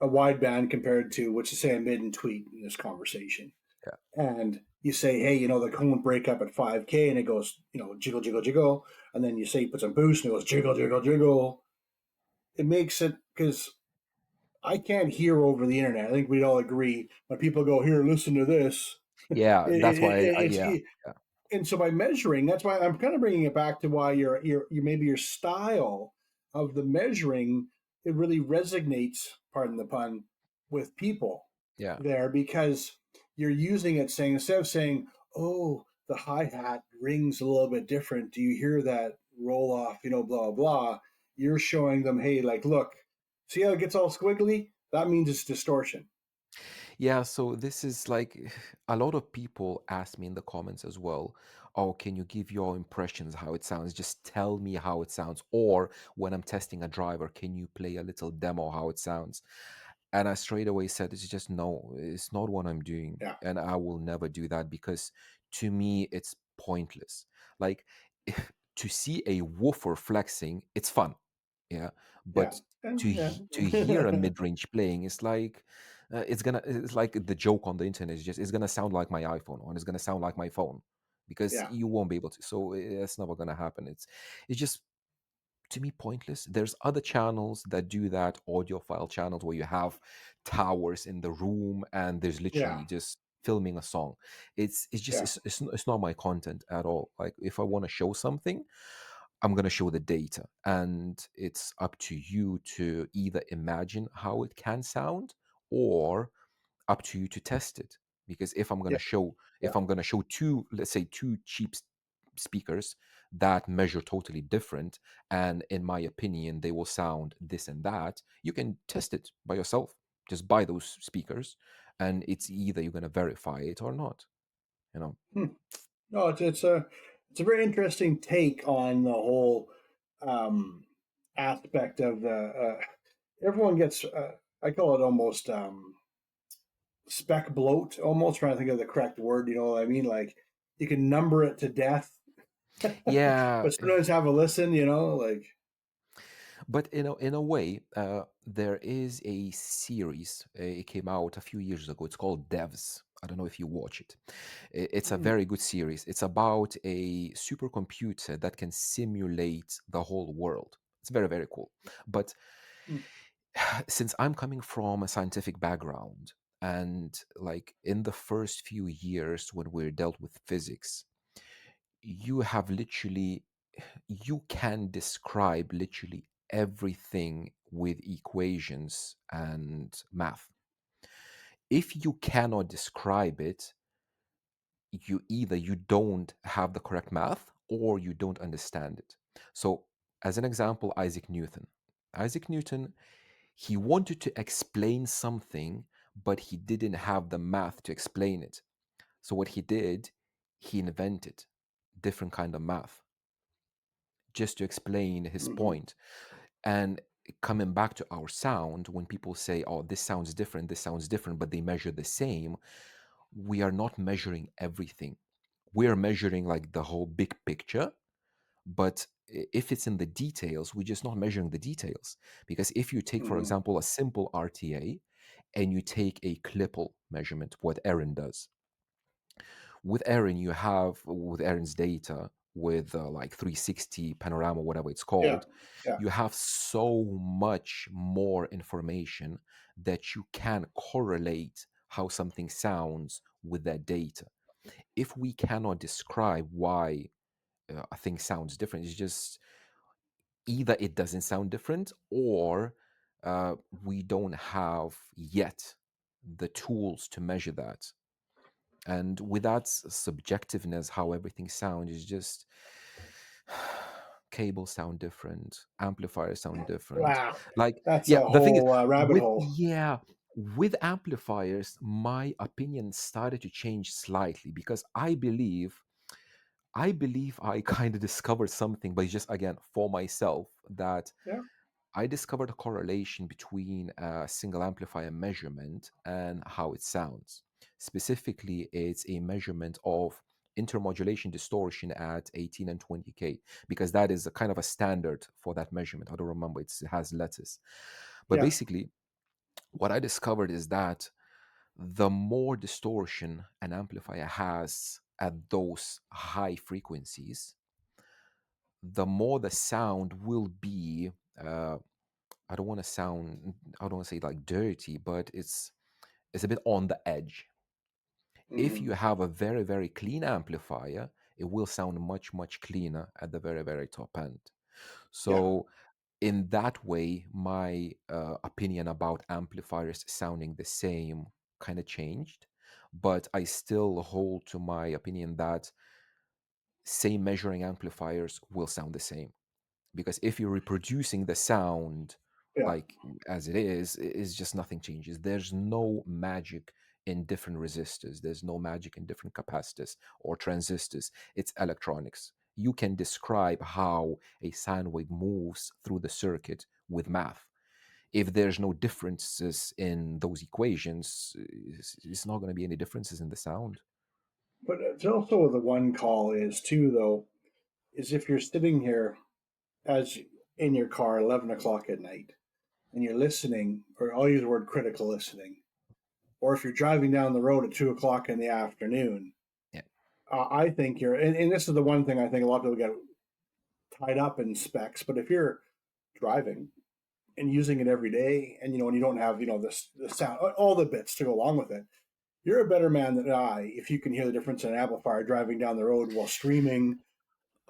a wideband compared to what you say I made in tweet in this conversation," yeah, and you say, "Hey, the cone break up at 5K and it goes, jiggle, jiggle, jiggle," and then you say you put some boost and it goes jiggle, jiggle, jiggle. It makes it because I can't hear over the internet. I think we'd all agree when people go here, listen to this. yeah. That's why, It's yeah, yeah, and so by measuring, that's why I'm kind of bringing it back to why your maybe your style of the measuring it really resonates, pardon the pun, with people yeah, there because you're using it saying instead of saying, "Oh, the hi hat rings a little bit different. Do you hear that roll off? Blah blah." You're showing them, "Hey, like, look, see how it gets all squiggly? That means it's distortion." yeah. So this is like a lot of people ask me in the comments as well. Oh, can you give your impressions how it sounds? Just tell me how it sounds. Or when I'm testing a driver, can you play a little demo how it sounds? And I straight away said, it's just no, it's not what I'm doing. Yeah, And I will never do that because to me, it's pointless. Like to see a woofer flexing, it's fun. Yeah. yeah, But yeah, to hear a mid-range playing, it's like, it's like the joke on the internet is just, it's gonna sound like my iPhone or it's gonna sound like my phone because yeah, you won't be able to. So that's never gonna happen. It's just to me pointless. There's other channels that do that, audiophile channels where you have towers in the room and there's yeah, literally just filming a song. It's just yeah, it's not my content at all. Like if I want to show something, I'm going to show the data, and it's up to you to either imagine how it can sound or up to you to test it. Because if I'm going yeah, to show, yeah. if I'm going to show two, let's say two cheap speakers that measure totally different, and in my opinion they will sound this and that, you can test it by yourself. Just buy those speakers, and it's either you're going to verify it or not. You know. Hmm. No, it's a very interesting take on the whole um, aspect of the. Everyone gets. I call it almost spec bloat. Almost trying to think of the correct word. You know what I mean? Like you can number it to death, Yeah, but sometimes have a listen. Like but in a way, there is a series. It came out a few years ago. It's called Devs. I don't know if you watch it. It's a hmm, very good series. It's about a supercomputer that can simulate the whole world. It's very, very cool. But hmm, since I'm coming from a scientific background, and like in the first few years when we dealt with physics, you have literally, you can describe literally everything with equations and math. If you cannot describe it, you don't have the correct math or you don't understand it. So as an example, Isaac Newton, he wanted to explain something, but he didn't have the math to explain it. So what he did, he invented different kind of math just to explain his hmm, point. And coming back to our sound, when people say, oh, this sounds different, but they measure the same, we are not measuring everything. we're measuring like the whole big picture, but if it's in the details, we're just not measuring the details. Because if you take, for Hmm. example, a simple RTA and you take a clipple measurement, what Erin does, with Erin, you have with Erin's data with like 360 panorama, whatever it's Yeah, called, yeah, you have so much more information that you can correlate how something sounds with that data. If we cannot describe why a thing sounds different, it's just either it doesn't sound different, or we don't have yet the tools to measure that. And with that subjectiveness, how everything sounds is just cables sound different, amplifiers sound different. wow, Like, that's yeah, a the thing is, whole rabbit with hole. yeah, with amplifiers, my opinion started to change slightly because I believe I kind of discovered something, but it's just again for myself, that Yeah, I discovered a correlation between a single amplifier measurement and how it sounds. Specifically, it's a measurement of intermodulation distortion at 18 and 20K, because that is a kind of a standard for that measurement. I don't remember, it has letters. But yeah, basically, what I discovered is that the more distortion an amplifier has at those high frequencies, the more the sound will be. Uh, I don't want to sound. I don't want to say like dirty, but it's a bit on the edge. If hmm, you have a very very clean amplifier, it will sound much much cleaner at the very very top end. yeah. So in that way, my opinion about amplifiers sounding the same kind of changed, but I still hold to my opinion that same measuring amplifiers will sound the same, because if you're reproducing the sound Yeah. like as it is just nothing changes. There's no magic in different resistors, there's no magic in different capacitors or transistors. It's electronics. You can describe how a sound wave moves through the circuit with math. If there's no differences in those equations, it's not going to be any differences in the sound. But it's also the one call is too, though, is if you're sitting here as in your car 11 o'clock at night and you're listening, or I'll use the word critical listening, or if you're driving down the road at 2 o'clock in the afternoon, Yeah. I think and this is the one thing I think a lot of people get tied up in specs, but if you're driving and using it every day, and and you don't have the sound, all the bits to go along with it, you're a better man than I if you can hear the difference in an amplifier driving down the road while streaming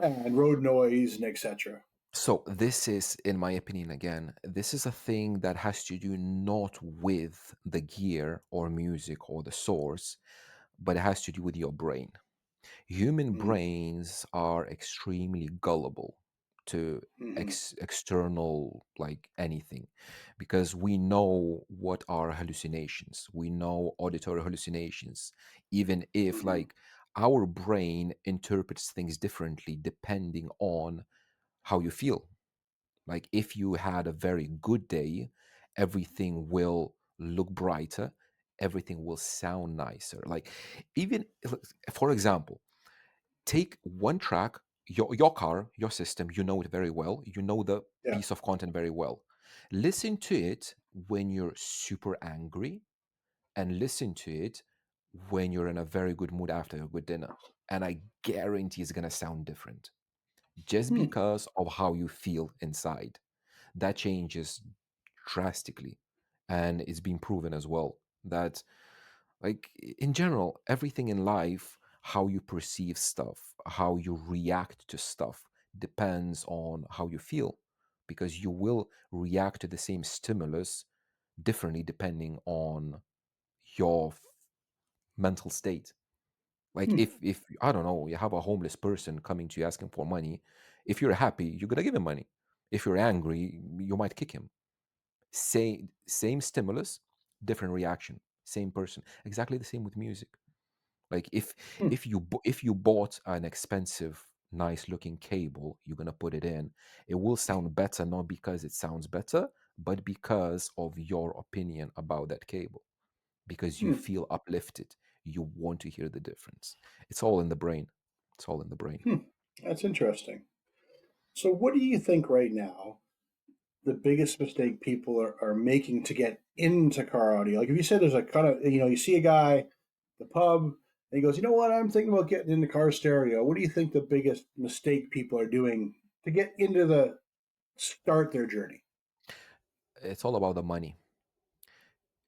and road noise and etc. So this is, in my opinion, again, this is a thing that has to do not with the gear or music or the source, but it has to do with your brain. Human Mm-hmm. brains are extremely gullible to Mm-hmm. external like anything, because we know what are hallucinations. We know auditory hallucinations, even if Mm-hmm. like our brain interprets things differently depending on how you feel. Like if you had a very good day, everything will look brighter, everything will sound nicer. Like even for example, take one track, your car, your system, you know it very well, you know the Yeah. piece of content very well. Listen to it when you're super angry, and listen to it when you're in a very good mood after a good dinner. And I guarantee it's gonna sound different, just Hmm. because of how you feel inside. That changes drastically. And it's been proven as well that, like, in general, everything in life, how you perceive stuff, how you react to stuff, depends on how you feel, because you will react to the same stimulus differently depending on your mental state. Like Hmm. if I don't know, you have a homeless person coming to you asking for money, if you're happy, you're gonna give him money. If you're angry, you might kick him. Same stimulus, different reaction. Same person. Exactly the same with music. Like Hmm. if you bought an expensive, nice looking cable, you're gonna put it in. It will sound better not because it sounds better, but because of your opinion about that cable. Because you Hmm. feel uplifted. you want to hear the difference. It's all in the brain. It's all in the brain. Hmm. That's interesting. So, what do you think right now the biggest mistake people are making to get into car audio? Like, if you said there's a kind of, you see a guy at the pub, and he goes, you know what, I'm thinking about getting into car stereo. What do you think the biggest mistake people are doing to get into start their journey? It's all about the money.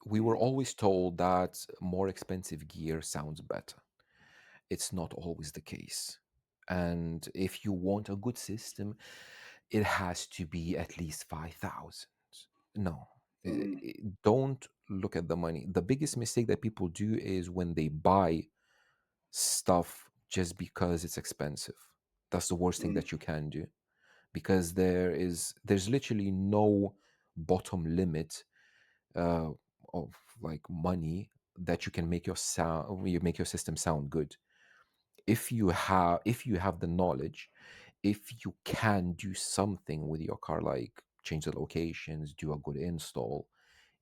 We were Mm-hmm. always told that more expensive gear sounds better. It's not always the case. And if you want a good system, it has to be at least 5,000. No, Mm-hmm. don't look at the money. The biggest mistake that people do is when they buy stuff just because it's expensive. That's the worst thing Mm-hmm. that you can do, because there's literally no bottom limit uh, of like money that you can make your sound you make your system sound good. If you have the knowledge, if you can do something with your car, like change the locations, do a good install,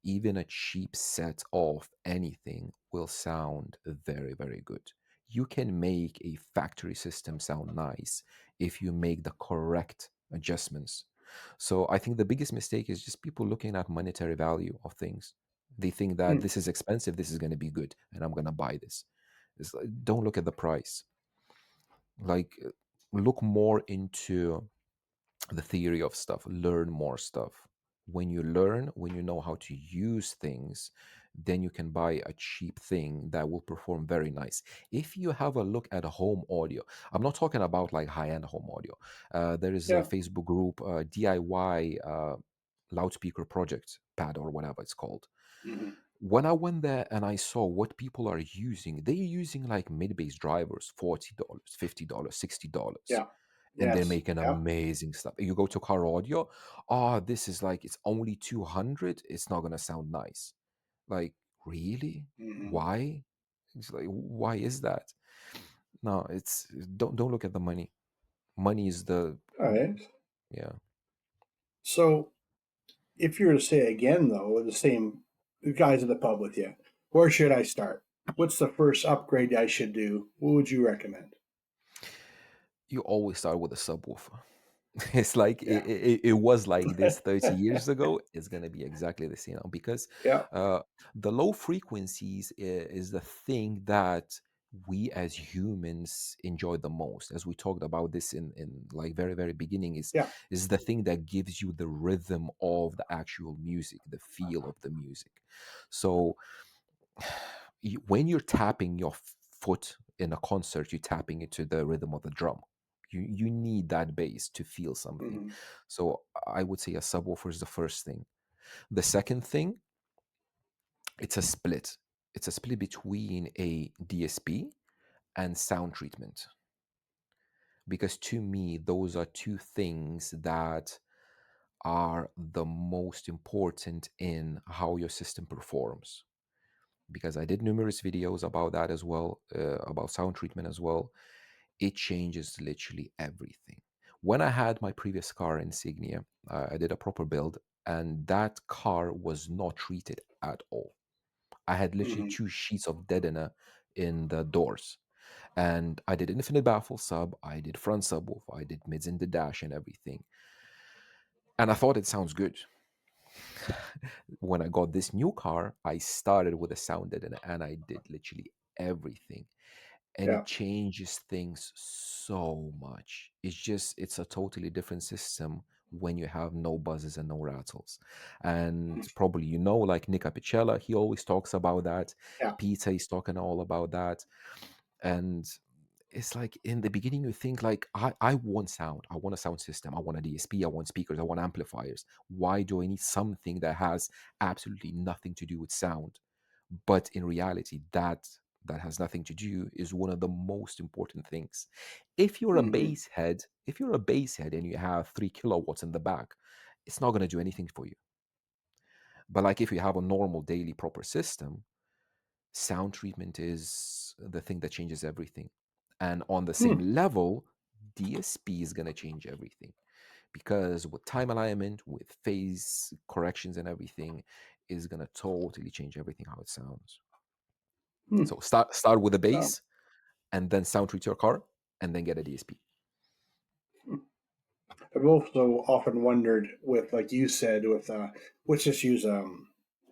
even a cheap set of anything will sound very, very good. You can make a factory system sound nice if you make the correct adjustments. So I think the biggest mistake is just people looking at monetary value of things. They think that Hmm. this is expensive, this is going to be good, and I'm going to buy this. It's like, don't look at the price. Like, look more into the theory of stuff, learn more stuff. When you learn, when you know how to use things, then you can buy a cheap thing that will perform very nice. If you have a look at home audio, I'm not talking about like high-end home audio. There is a Yeah. Facebook group, DIY loudspeaker project pad or whatever it's called. Mm-hmm. When I went there and I saw what people are using, they're using like mid-bass drivers, $40, $50, $60, Yeah. and they're Yes. making Yeah. amazing stuff. You go to car audio, oh, this is like, it's only 200, it's not gonna sound nice. Like, really? Mm-hmm. Why? It's like, why is that? No, it's, don't look at the money. Money is the, All right. yeah. So, if you were to say again, though, with the same guys at the pub with you, where should I start? What's the first upgrade I should do? What would you recommend? You always start with a subwoofer. It's like Yeah. it was like this 30 years ago. It's gonna be exactly the same now, because Yeah. uh, the low frequencies is the thing that we as humans enjoy the most. As we talked about this in like very, very beginning, Yeah. is the thing that gives you the rhythm of the actual music, the feel of the music. So when you're tapping your foot in a concert, you're tapping it to the rhythm of the drum. You need that bass to feel something. Mm-hmm. So I would say a subwoofer is the first thing. The second thing, it's a split. It's a split between a DSP and sound treatment. Because to me, those are two things that are the most important in how your system performs. Because I did numerous videos about that as well, about sound treatment as well. It changes literally everything. When I had my previous car, Insignia, I did a proper build, and that car was not treated at all. I had literally Mm-hmm. 2 sheets of deadener in the doors. And I did infinite baffle sub, I did front subwoof, I did mids in the dash and everything. And I thought it sounds good. When I got this new car, I started with a sound deadener and I did literally everything. And Yeah. it changes things so much. It's a totally different system when you have no buzzes and no rattles. And probably, like Nick Apicella, he always talks about that. Yeah. Peter is talking all about that. And it's like, in the beginning you think like, I want sound, I want a sound system, I want a DSP, I want speakers, I want amplifiers. Why do I need something that has absolutely nothing to do with sound? But in reality, that has nothing to do is one of the most important things. Mm-hmm. If you're a bass head and you have 3 kilowatts in the back, it's not going to do anything for you. But like, if you have a normal daily proper system, sound treatment is the thing that changes everything. And on the same Hmm. level, DSP is going to change everything, because with time alignment, with phase corrections and everything, is going to totally change everything how it sounds. Hmm. So start with a Oh. base, and then sound treat your car, and then get a DSP. Hmm. I've also often wondered with, like you said, with let's just use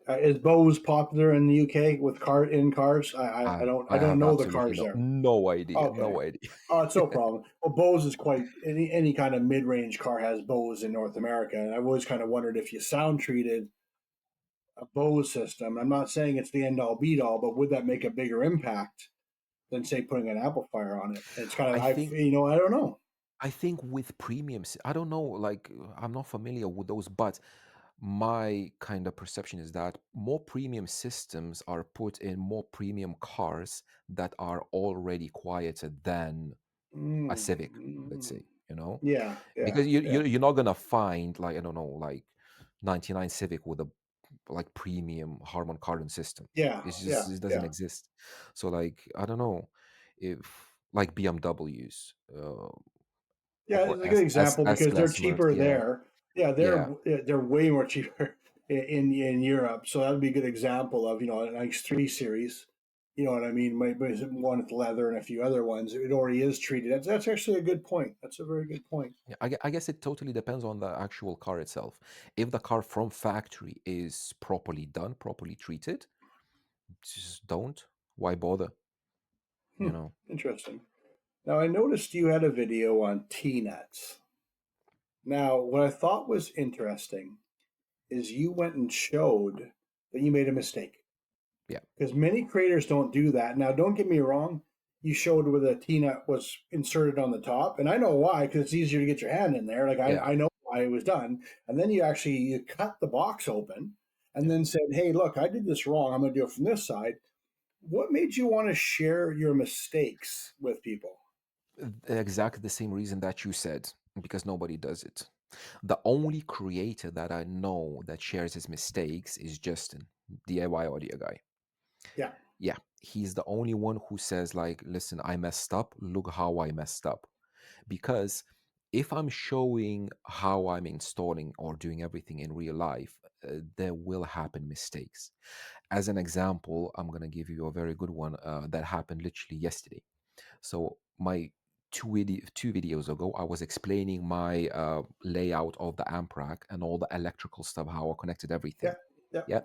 is Bose popular in the UK with cars? I I don't have know the absolutely cars there. no idea, Okay. no idea. Oh, it's no problem. Well, Bose is quite any kind of mid range car has Bose in North America, and I've always kind of wondered if you sound treated a Bose system. I'm not saying it's the end all beat all, but would that make a bigger impact than say putting an amplifier on it? It's kind of I think I don't know. with premiums, I don't know, like I'm not familiar with those, but my kind of perception is that more premium systems are put in more premium cars that are already quieter than a Mm, Civic, let's mm, say, you know? yeah, yeah, Because you, yeah, you're not gonna find like, I don't know, like 99 Civic with a like premium Harman Kardon system. yeah, It's yeah, just, it doesn't yeah. exist. So like I don't know if like BMWs Yeah, or it's a good example S because they're class Merc, cheaper yeah, there. Yeah, yeah. they're way more cheaper in Europe. So that would be a good example of an X3 series. You know what I mean? Maybe one with leather and a few other ones. It already is treated. That's actually a good point. That's a very good point. Yeah, I guess it totally depends on the actual car itself. If the car from factory is properly done, properly treated, just don't. Why bother? You Hmm, know? interesting. Now I noticed you had a video on T nuts. Now, what I thought was interesting is you went and showed that you made a mistake. Yeah, Because many creators don't do that. Now, don't get me wrong, you showed where the T nut was inserted on the top, and I know why because it's easier to get your hand in there. Like yeah, I know why it was done, and then you cut the box open, and yeah. then said, "Hey, look, I did this wrong. I'm going to do it from this side." What made you want to share your mistakes with people? Exactly the same reason that you said, because nobody does it. The only creator that I know that shares his mistakes is Justin, DIY audio guy. Yeah. Yeah, he's the only one who says like, "Listen, I messed up. Look how I messed up." Because if I'm showing how I'm installing or doing everything in real life, there will happen mistakes. As an example, I'm going to give you a very good one that happened literally yesterday. So, my two videos ago, I was explaining my layout of the amp rack and all the electrical stuff, how I connected Yeah. everything. Yeah. Yeah.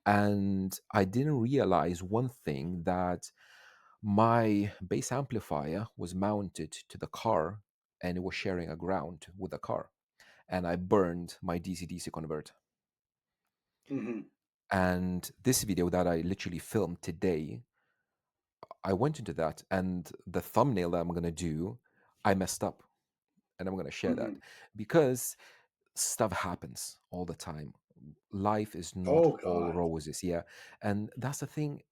And I didn't realize one thing, that my bass amplifier was mounted to the car and it was sharing a ground with the car. And I burned my DC-DC converter. Hmm. And this video that I literally filmed today, I went into that, and the thumbnail that I'm going to do, I messed up, and I'm going to share Hmm. that because stuff happens all the time. Life is not Oh all God. roses, yeah. And that's the thing.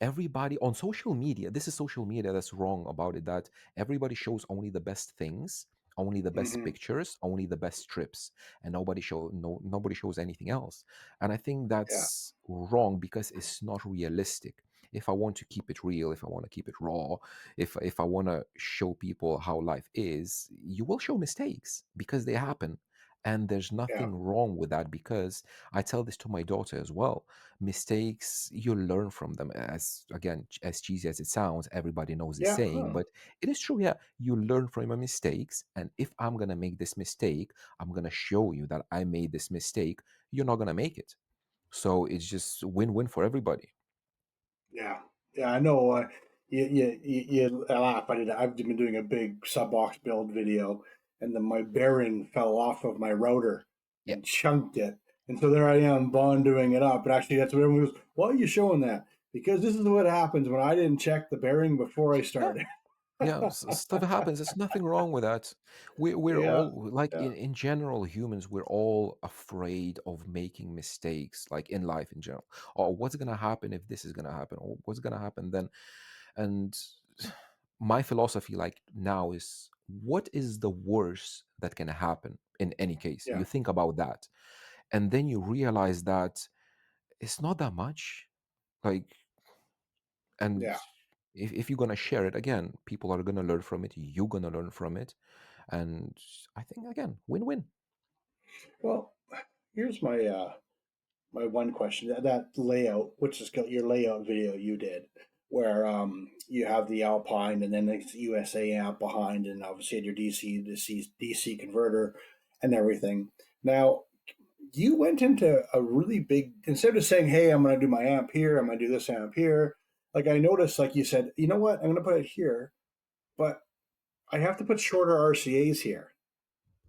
Everybody on social media, this is social media that's wrong about it, that everybody shows only the best things, only the best Hmm. pictures, only the best trips, and nobody shows anything else. And I think Yeah. that's wrong because it's not realistic. If I want to keep it real, if I want to keep it raw, if I want to show people how life is, you will show mistakes because they happen. And there's Yeah. nothing wrong with that, because I tell this to my daughter as well. Mistakes, you learn from them. As again, as cheesy as it sounds, everybody knows this Yeah. saying, Huh. but it is true. Yeah, you learn from your mistakes, and if I'm gonna make this mistake, I'm gonna show you that I made this mistake. You're not gonna make it. So it's just win-win for everybody. Yeah, yeah, I know. You laugh. I've been doing a big sub box build video, and then my bearing fell off of my router Yeah. and chunked it. And so there I am, bondoing it up. But actually, that's what everyone goes, "Why are you showing that?" Because this is what happens when I didn't check the bearing before I Yeah. started. Yeah, stuff happens. There's nothing wrong with that. We're Yeah, all like, yeah, in general, humans, we're all afraid of making mistakes, like in life in general. Or what's gonna happen if this is gonna happen? Or what's gonna happen then? And my philosophy, like now, is what is the worst that can happen in any case? yeah, You think about that, and then you realize that it's not that much. Like, and yeah. if you're gonna share it, again, people are gonna learn from it, you're gonna learn from it, and I think, again, win-win. Well, here's my my one question. That layout, which is your layout video you did, where you have the Alpine and then the USA amp behind, and obviously your DC converter and everything. Now you went into a really big, instead of saying, "Hey, I'm going to do my amp here. I'm going to do this amp here." Like I noticed, like you said, you know what? I'm going to put it here, but I have to put shorter RCA's here.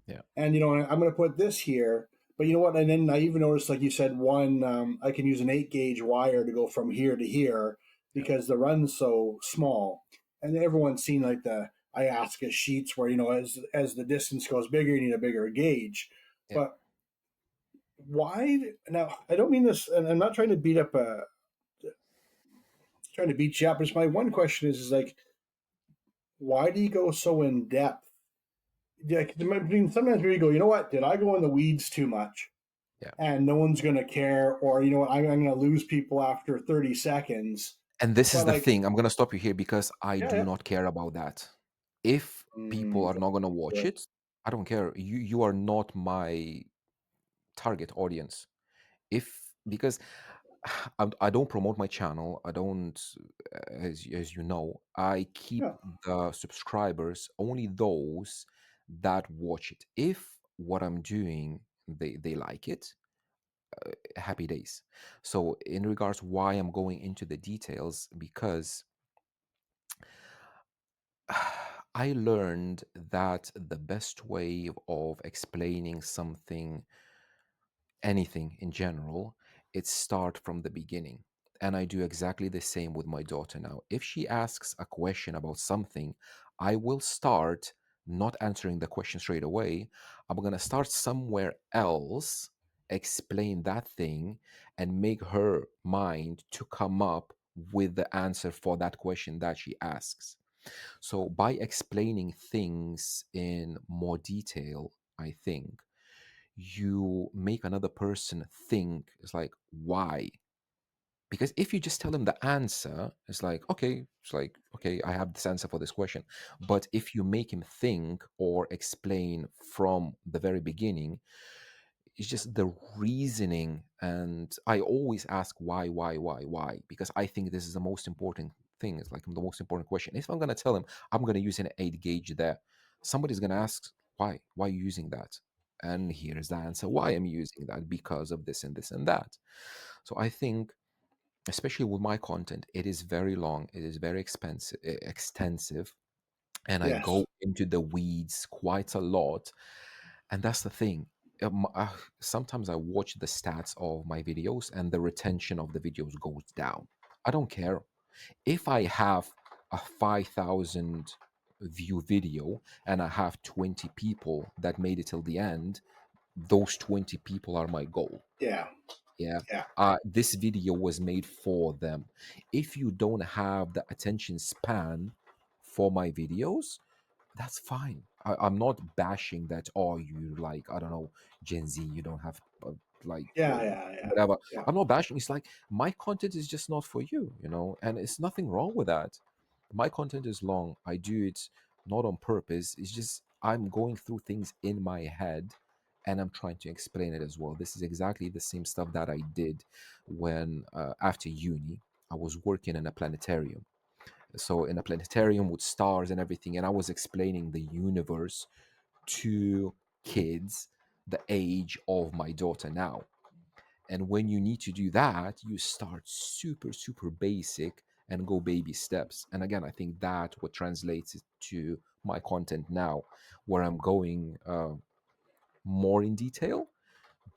Yeah. And I'm going to put this here, but you know what? And then I even noticed, like you said, I can use an 8 gauge wire to go from here to here Yeah. because the run's so small. And everyone's seen like the IASCA sheets where as the distance goes bigger, you need a bigger gauge. Yeah. But why now? I don't mean this, and I'm not trying to beat you up. Just my one question is like, why do you go so in depth? Like, sometimes we go, you know what? Did I go in the weeds too much? Yeah. And no one's going to care, or I'm going to lose people after 30 seconds. And this is But the like, thing. I'm gonna stop you here because I yeah, do yeah. not care about that. If people are not gonna watch Sure. it, I don't care. You are not my target audience. If because I don't promote my channel. I don't, as you know, I keep Yeah, the subscribers only those that watch it. If what I'm doing they like it, happy days. So in regards why I'm going into the details, because I learned that the best way of explaining something, anything in general, it's start from the beginning. And I do exactly the same with my daughter now. If she asks a question about something, I will start not answering the question straight away. I'm going to start somewhere else, explain that thing, and make her mind to come up with the answer for that question that she asks. So by explaining things in more detail, I think you make another person think, it's like, why? Because if you just tell them the answer, it's like okay, I have this answer for this question. But if you make him think or explain from the very beginning, it's just the reasoning. And I always ask why, because I think this is the most important thing. It's like the most important question. If I'm going to tell him I'm going to use an 8 gauge there, somebody's going to ask why are you using that? And here's the answer why I'm using that, because of this and this and that. So I think, especially with my content, it is very long, it is very extensive, and I go yes, into the weeds quite a lot. And that's the thing. Sometimes I watch the stats of my videos and the retention of the videos goes down. I don't care. If I have a 5,000 view video and I have 20 people that made it till the end, those 20 people are my goal. yeah, Yeah. yeah, This video was made for them. If you don't have the attention span for my videos, that's fine. I'm not bashing that. Oh, you like, I don't know, Gen Z. You don't have like yeah, yeah, yeah, whatever. yeah, I'm not bashing. It's like my content is just not for you, and it's nothing wrong with that. My content is long. I do it not on purpose. It's just I'm going through things in my head, and I'm trying to explain it as well. This is exactly the same stuff that I did when after uni I was working in a planetarium. So in a planetarium with stars and everything, and I was explaining the universe to kids the age of my daughter now. And when you need to do that, you start super basic and go baby steps. And again, I think that what translates it to my content now, where I'm going more in detail,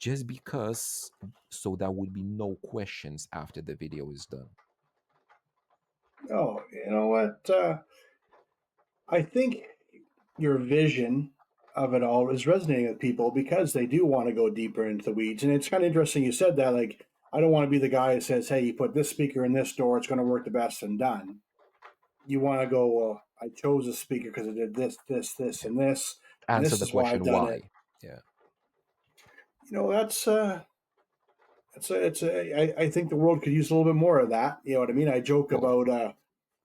just because so there would be no questions after the video is done. oh, you know what? I think your vision of it all is resonating with people because they do want to go deeper into the weeds. And it's kind of interesting you said that. Like, I don't want to be the guy that says, "Hey, you put this speaker in this door, it's going to work the best," and done. You want to go, "Well, I chose a speaker because it did this, Yeah. and Answer this the is why I've question done it." why. Yeah. I think the world could use a little bit more of that. You know what I mean? I joke Well, about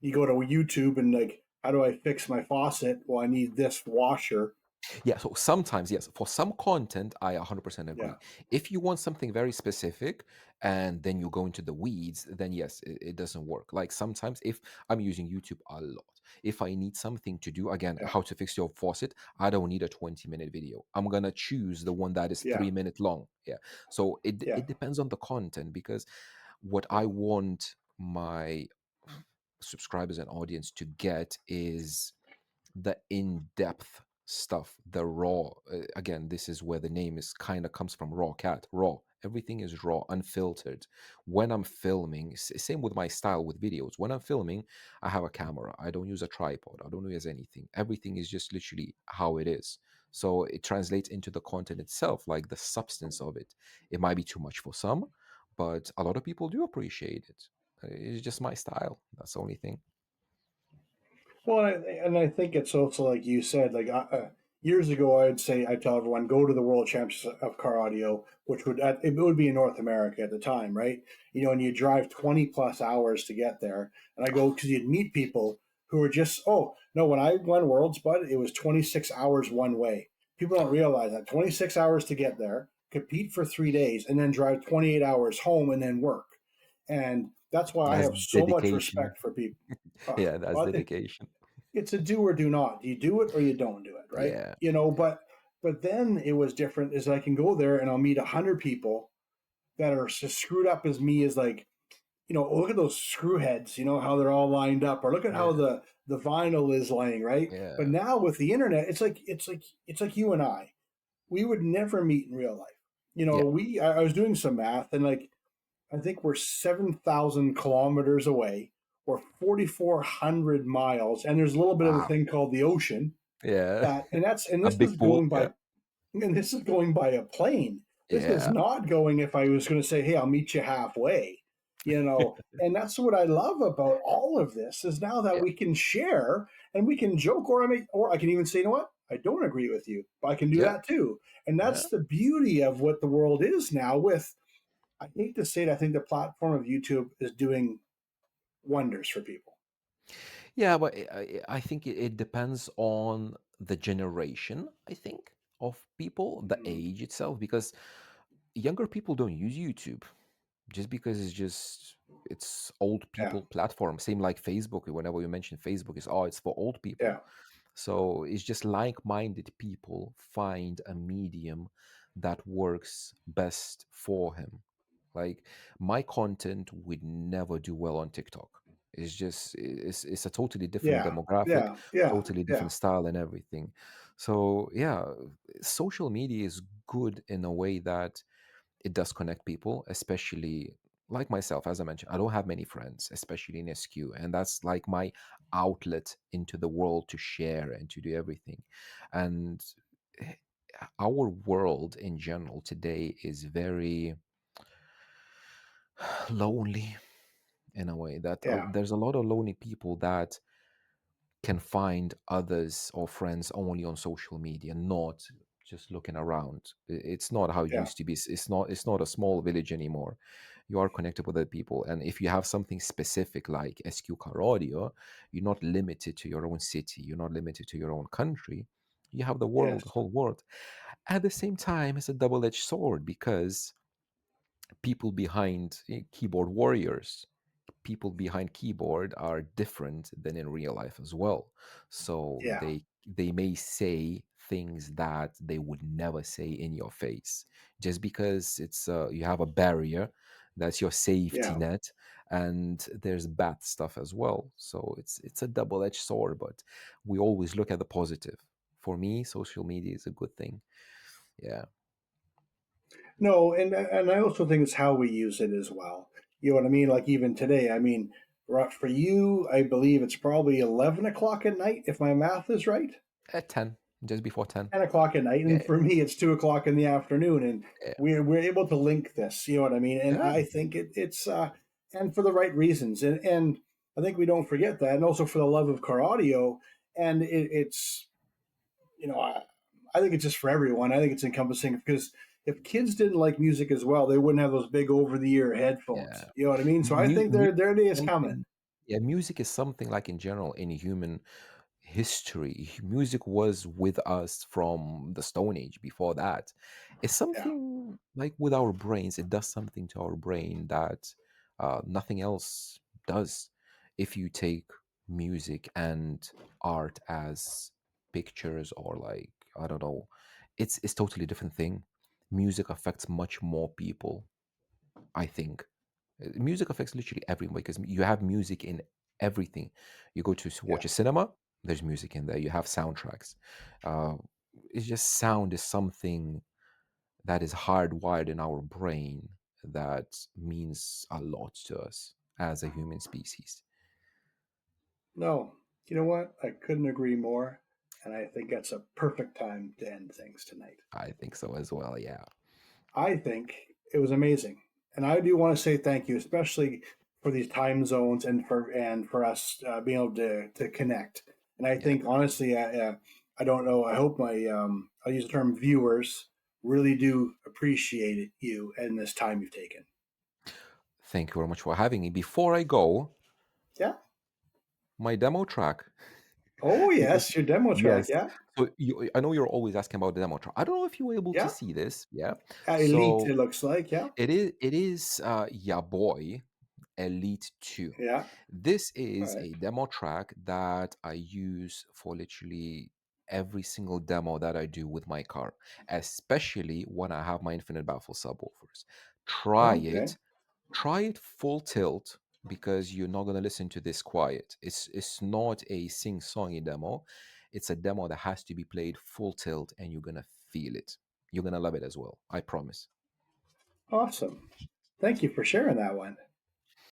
you go to YouTube and like, how do I fix my faucet? Well, I need this washer. Yeah, so sometimes, yes, for some content, I 100% Yeah, agree. If you want something very specific and then you go into the weeds, then yes, it doesn't work. Like sometimes, if I'm using YouTube a lot, if I need something to do, again, yeah, how to fix your faucet, I don't need a 20-minute video. I'm gonna choose the one that is yeah, 3 minute long. Yeah. So yeah, it depends on the content because what I want my subscribers and audience to get is the in-depth stuff, the raw. Again, this is where the name is kind of comes from. Raw cat, raw. Everything is raw, unfiltered. When I'm filming, same with my style with videos. When I'm filming, I have a camera. I don't use a tripod. I don't use anything. Everything is just literally how it is. So it translates into the content itself, like the substance of it. It might be too much for some, but a lot of people do appreciate it. It's just my style. That's the only thing. Well, and I think it's also like you said, like years ago, I'd tell everyone go to the World Championships of Car Audio, which it would be in North America at the time, right? And you drive 20+ hours to get there, and I go because you'd meet people who were just no, when I won Worlds, bud, it was 26 hours one way. People don't realize that 26 hours to get there, compete for 3 days, and then drive 28 hours home and then work, and that's why I That's have so much dedication. respect for people. Yeah, that's Well, I think dedication. it's a do or do not. You do it or you don't do it, right? Yeah, yeah, But then it was different. Is I can go there and I'll meet 100 people that are as screwed up as me. Is like look at those screw heads. How they're all lined up, or look at how yeah, the vinyl is laying, right? But yeah, now with the internet, it's like you and I. We would never meet in real life. yeah. I was doing some math and like I think we're 7,000 kilometers away or 4,400 miles, and there's a little bit of a Wow. thing called the ocean Yeah. that, and A this is big pool. going Yeah, by, and this is going by a plane. This is yeah, not going if I was going to say, hey, I'll meet you halfway, and that's what I love about all of this is now that yeah, we can share and we can joke, or I can even say, you know what? I don't agree with you, but I can do yeah, that too. And yeah, that's the beauty of what the world is now with I hate to say it, I think the platform of YouTube is doing wonders for people. yeah. But I think it depends on the generation. I think of people, the Mm, age itself, because younger people don't use YouTube just because it's old yeah, people platform. Same like Facebook. Whenever you mention Facebook, it's for old people. yeah, So it's just like-minded people find a medium that works best for him. Like my content would never do well on TikTok. It's a totally different yeah, demographic, yeah, yeah, totally yeah, different style and everything. So yeah, social media is good in a way that it does connect people, especially like myself. As I mentioned, I don't have many friends, especially in SQ, and that's like my outlet into the world to share and to do everything. And eh, our world in general today is very lonely in a way that yeah, there's a lot of lonely people that can find others or friends only on social media, not just looking around. It's not how it yeah, used to be. It's not a small village anymore. You are connected with other people, and if you have something specific like SQ Car Audio, you're not limited to your own city. You're not limited to your own country. You have the yes, world, the whole world. At the same time, it's a double-edged sword because people behind keyboard warriors, people behind keyboard are different than in real life as well. So yeah, they may say things that they would never say in your face just because it's you have a barrier that's your safety yeah. net, and there's bad stuff as well. So it's a double-edged sword, but we always look at the positive. For me, social media is a good thing. Yeah. No, and I also think it's how we use it as well. You know what I mean? Like even today, I mean, for you, I believe it's probably 11 o'clock at night, if my math is right. At 10, just before 10. 10 o'clock at night, Yeah, and for me, it's 2 o'clock in the afternoon, and yeah, we're able to link this. You know what I mean? And yeah, I think it's and for the right reasons, and I think we don't forget that, and also for the love of car audio, and it's you know I think it's just for everyone. I think it's encompassing because if kids didn't like music as well, they wouldn't have those big over the ear headphones. yeah. You know what I mean? So I think Music their day is coming. something, yeah, music is something like in general in human history. Music was with us from the Stone Age. Before that, it's Yeah. something like with our brains. It does something to our brain that nothing else does. If you take music and art as pictures, or like, I don't know, it's totally different thing. Music affects much more people, I think. Music affects literally everyone because you have music in everything. You go to Yeah. watch a cinema, there's music in there. You have soundtracks. Uh, it's just sound is something that is hardwired in our brain that means a lot to us as a human species. No, you know what? I couldn't agree more. And I think that's a perfect time to end things tonight. I think so as well. Yeah. I think it was amazing. And I do want to say thank you, especially for these time zones and for us being able to connect. And I Yeah. think honestly, I don't know. I hope my I'll use the term viewers really do appreciate it, you and this time you've taken. Thank you very much for having me. Before I go, Yeah. my demo track. Oh Because yes, your demo track. yes, Yeah. so I know you're always asking about the demo track. I don't know if you were able to Yeah. see this. Yeah. Elite. So It looks like. Yeah. it is Ya Boy Elite 2. Yeah. This All is right. a demo track that I use for literally every single demo that I do with my car, especially when I have my infinite baffle subwoofers. Try Okay. it, try it full tilt, because you're not going to listen to this quiet. It's not a sing-songy demo. It's a demo that has to be played full tilt, and you're going to feel it. You're going to love it as well. I promise. Awesome. Thank you for sharing that one.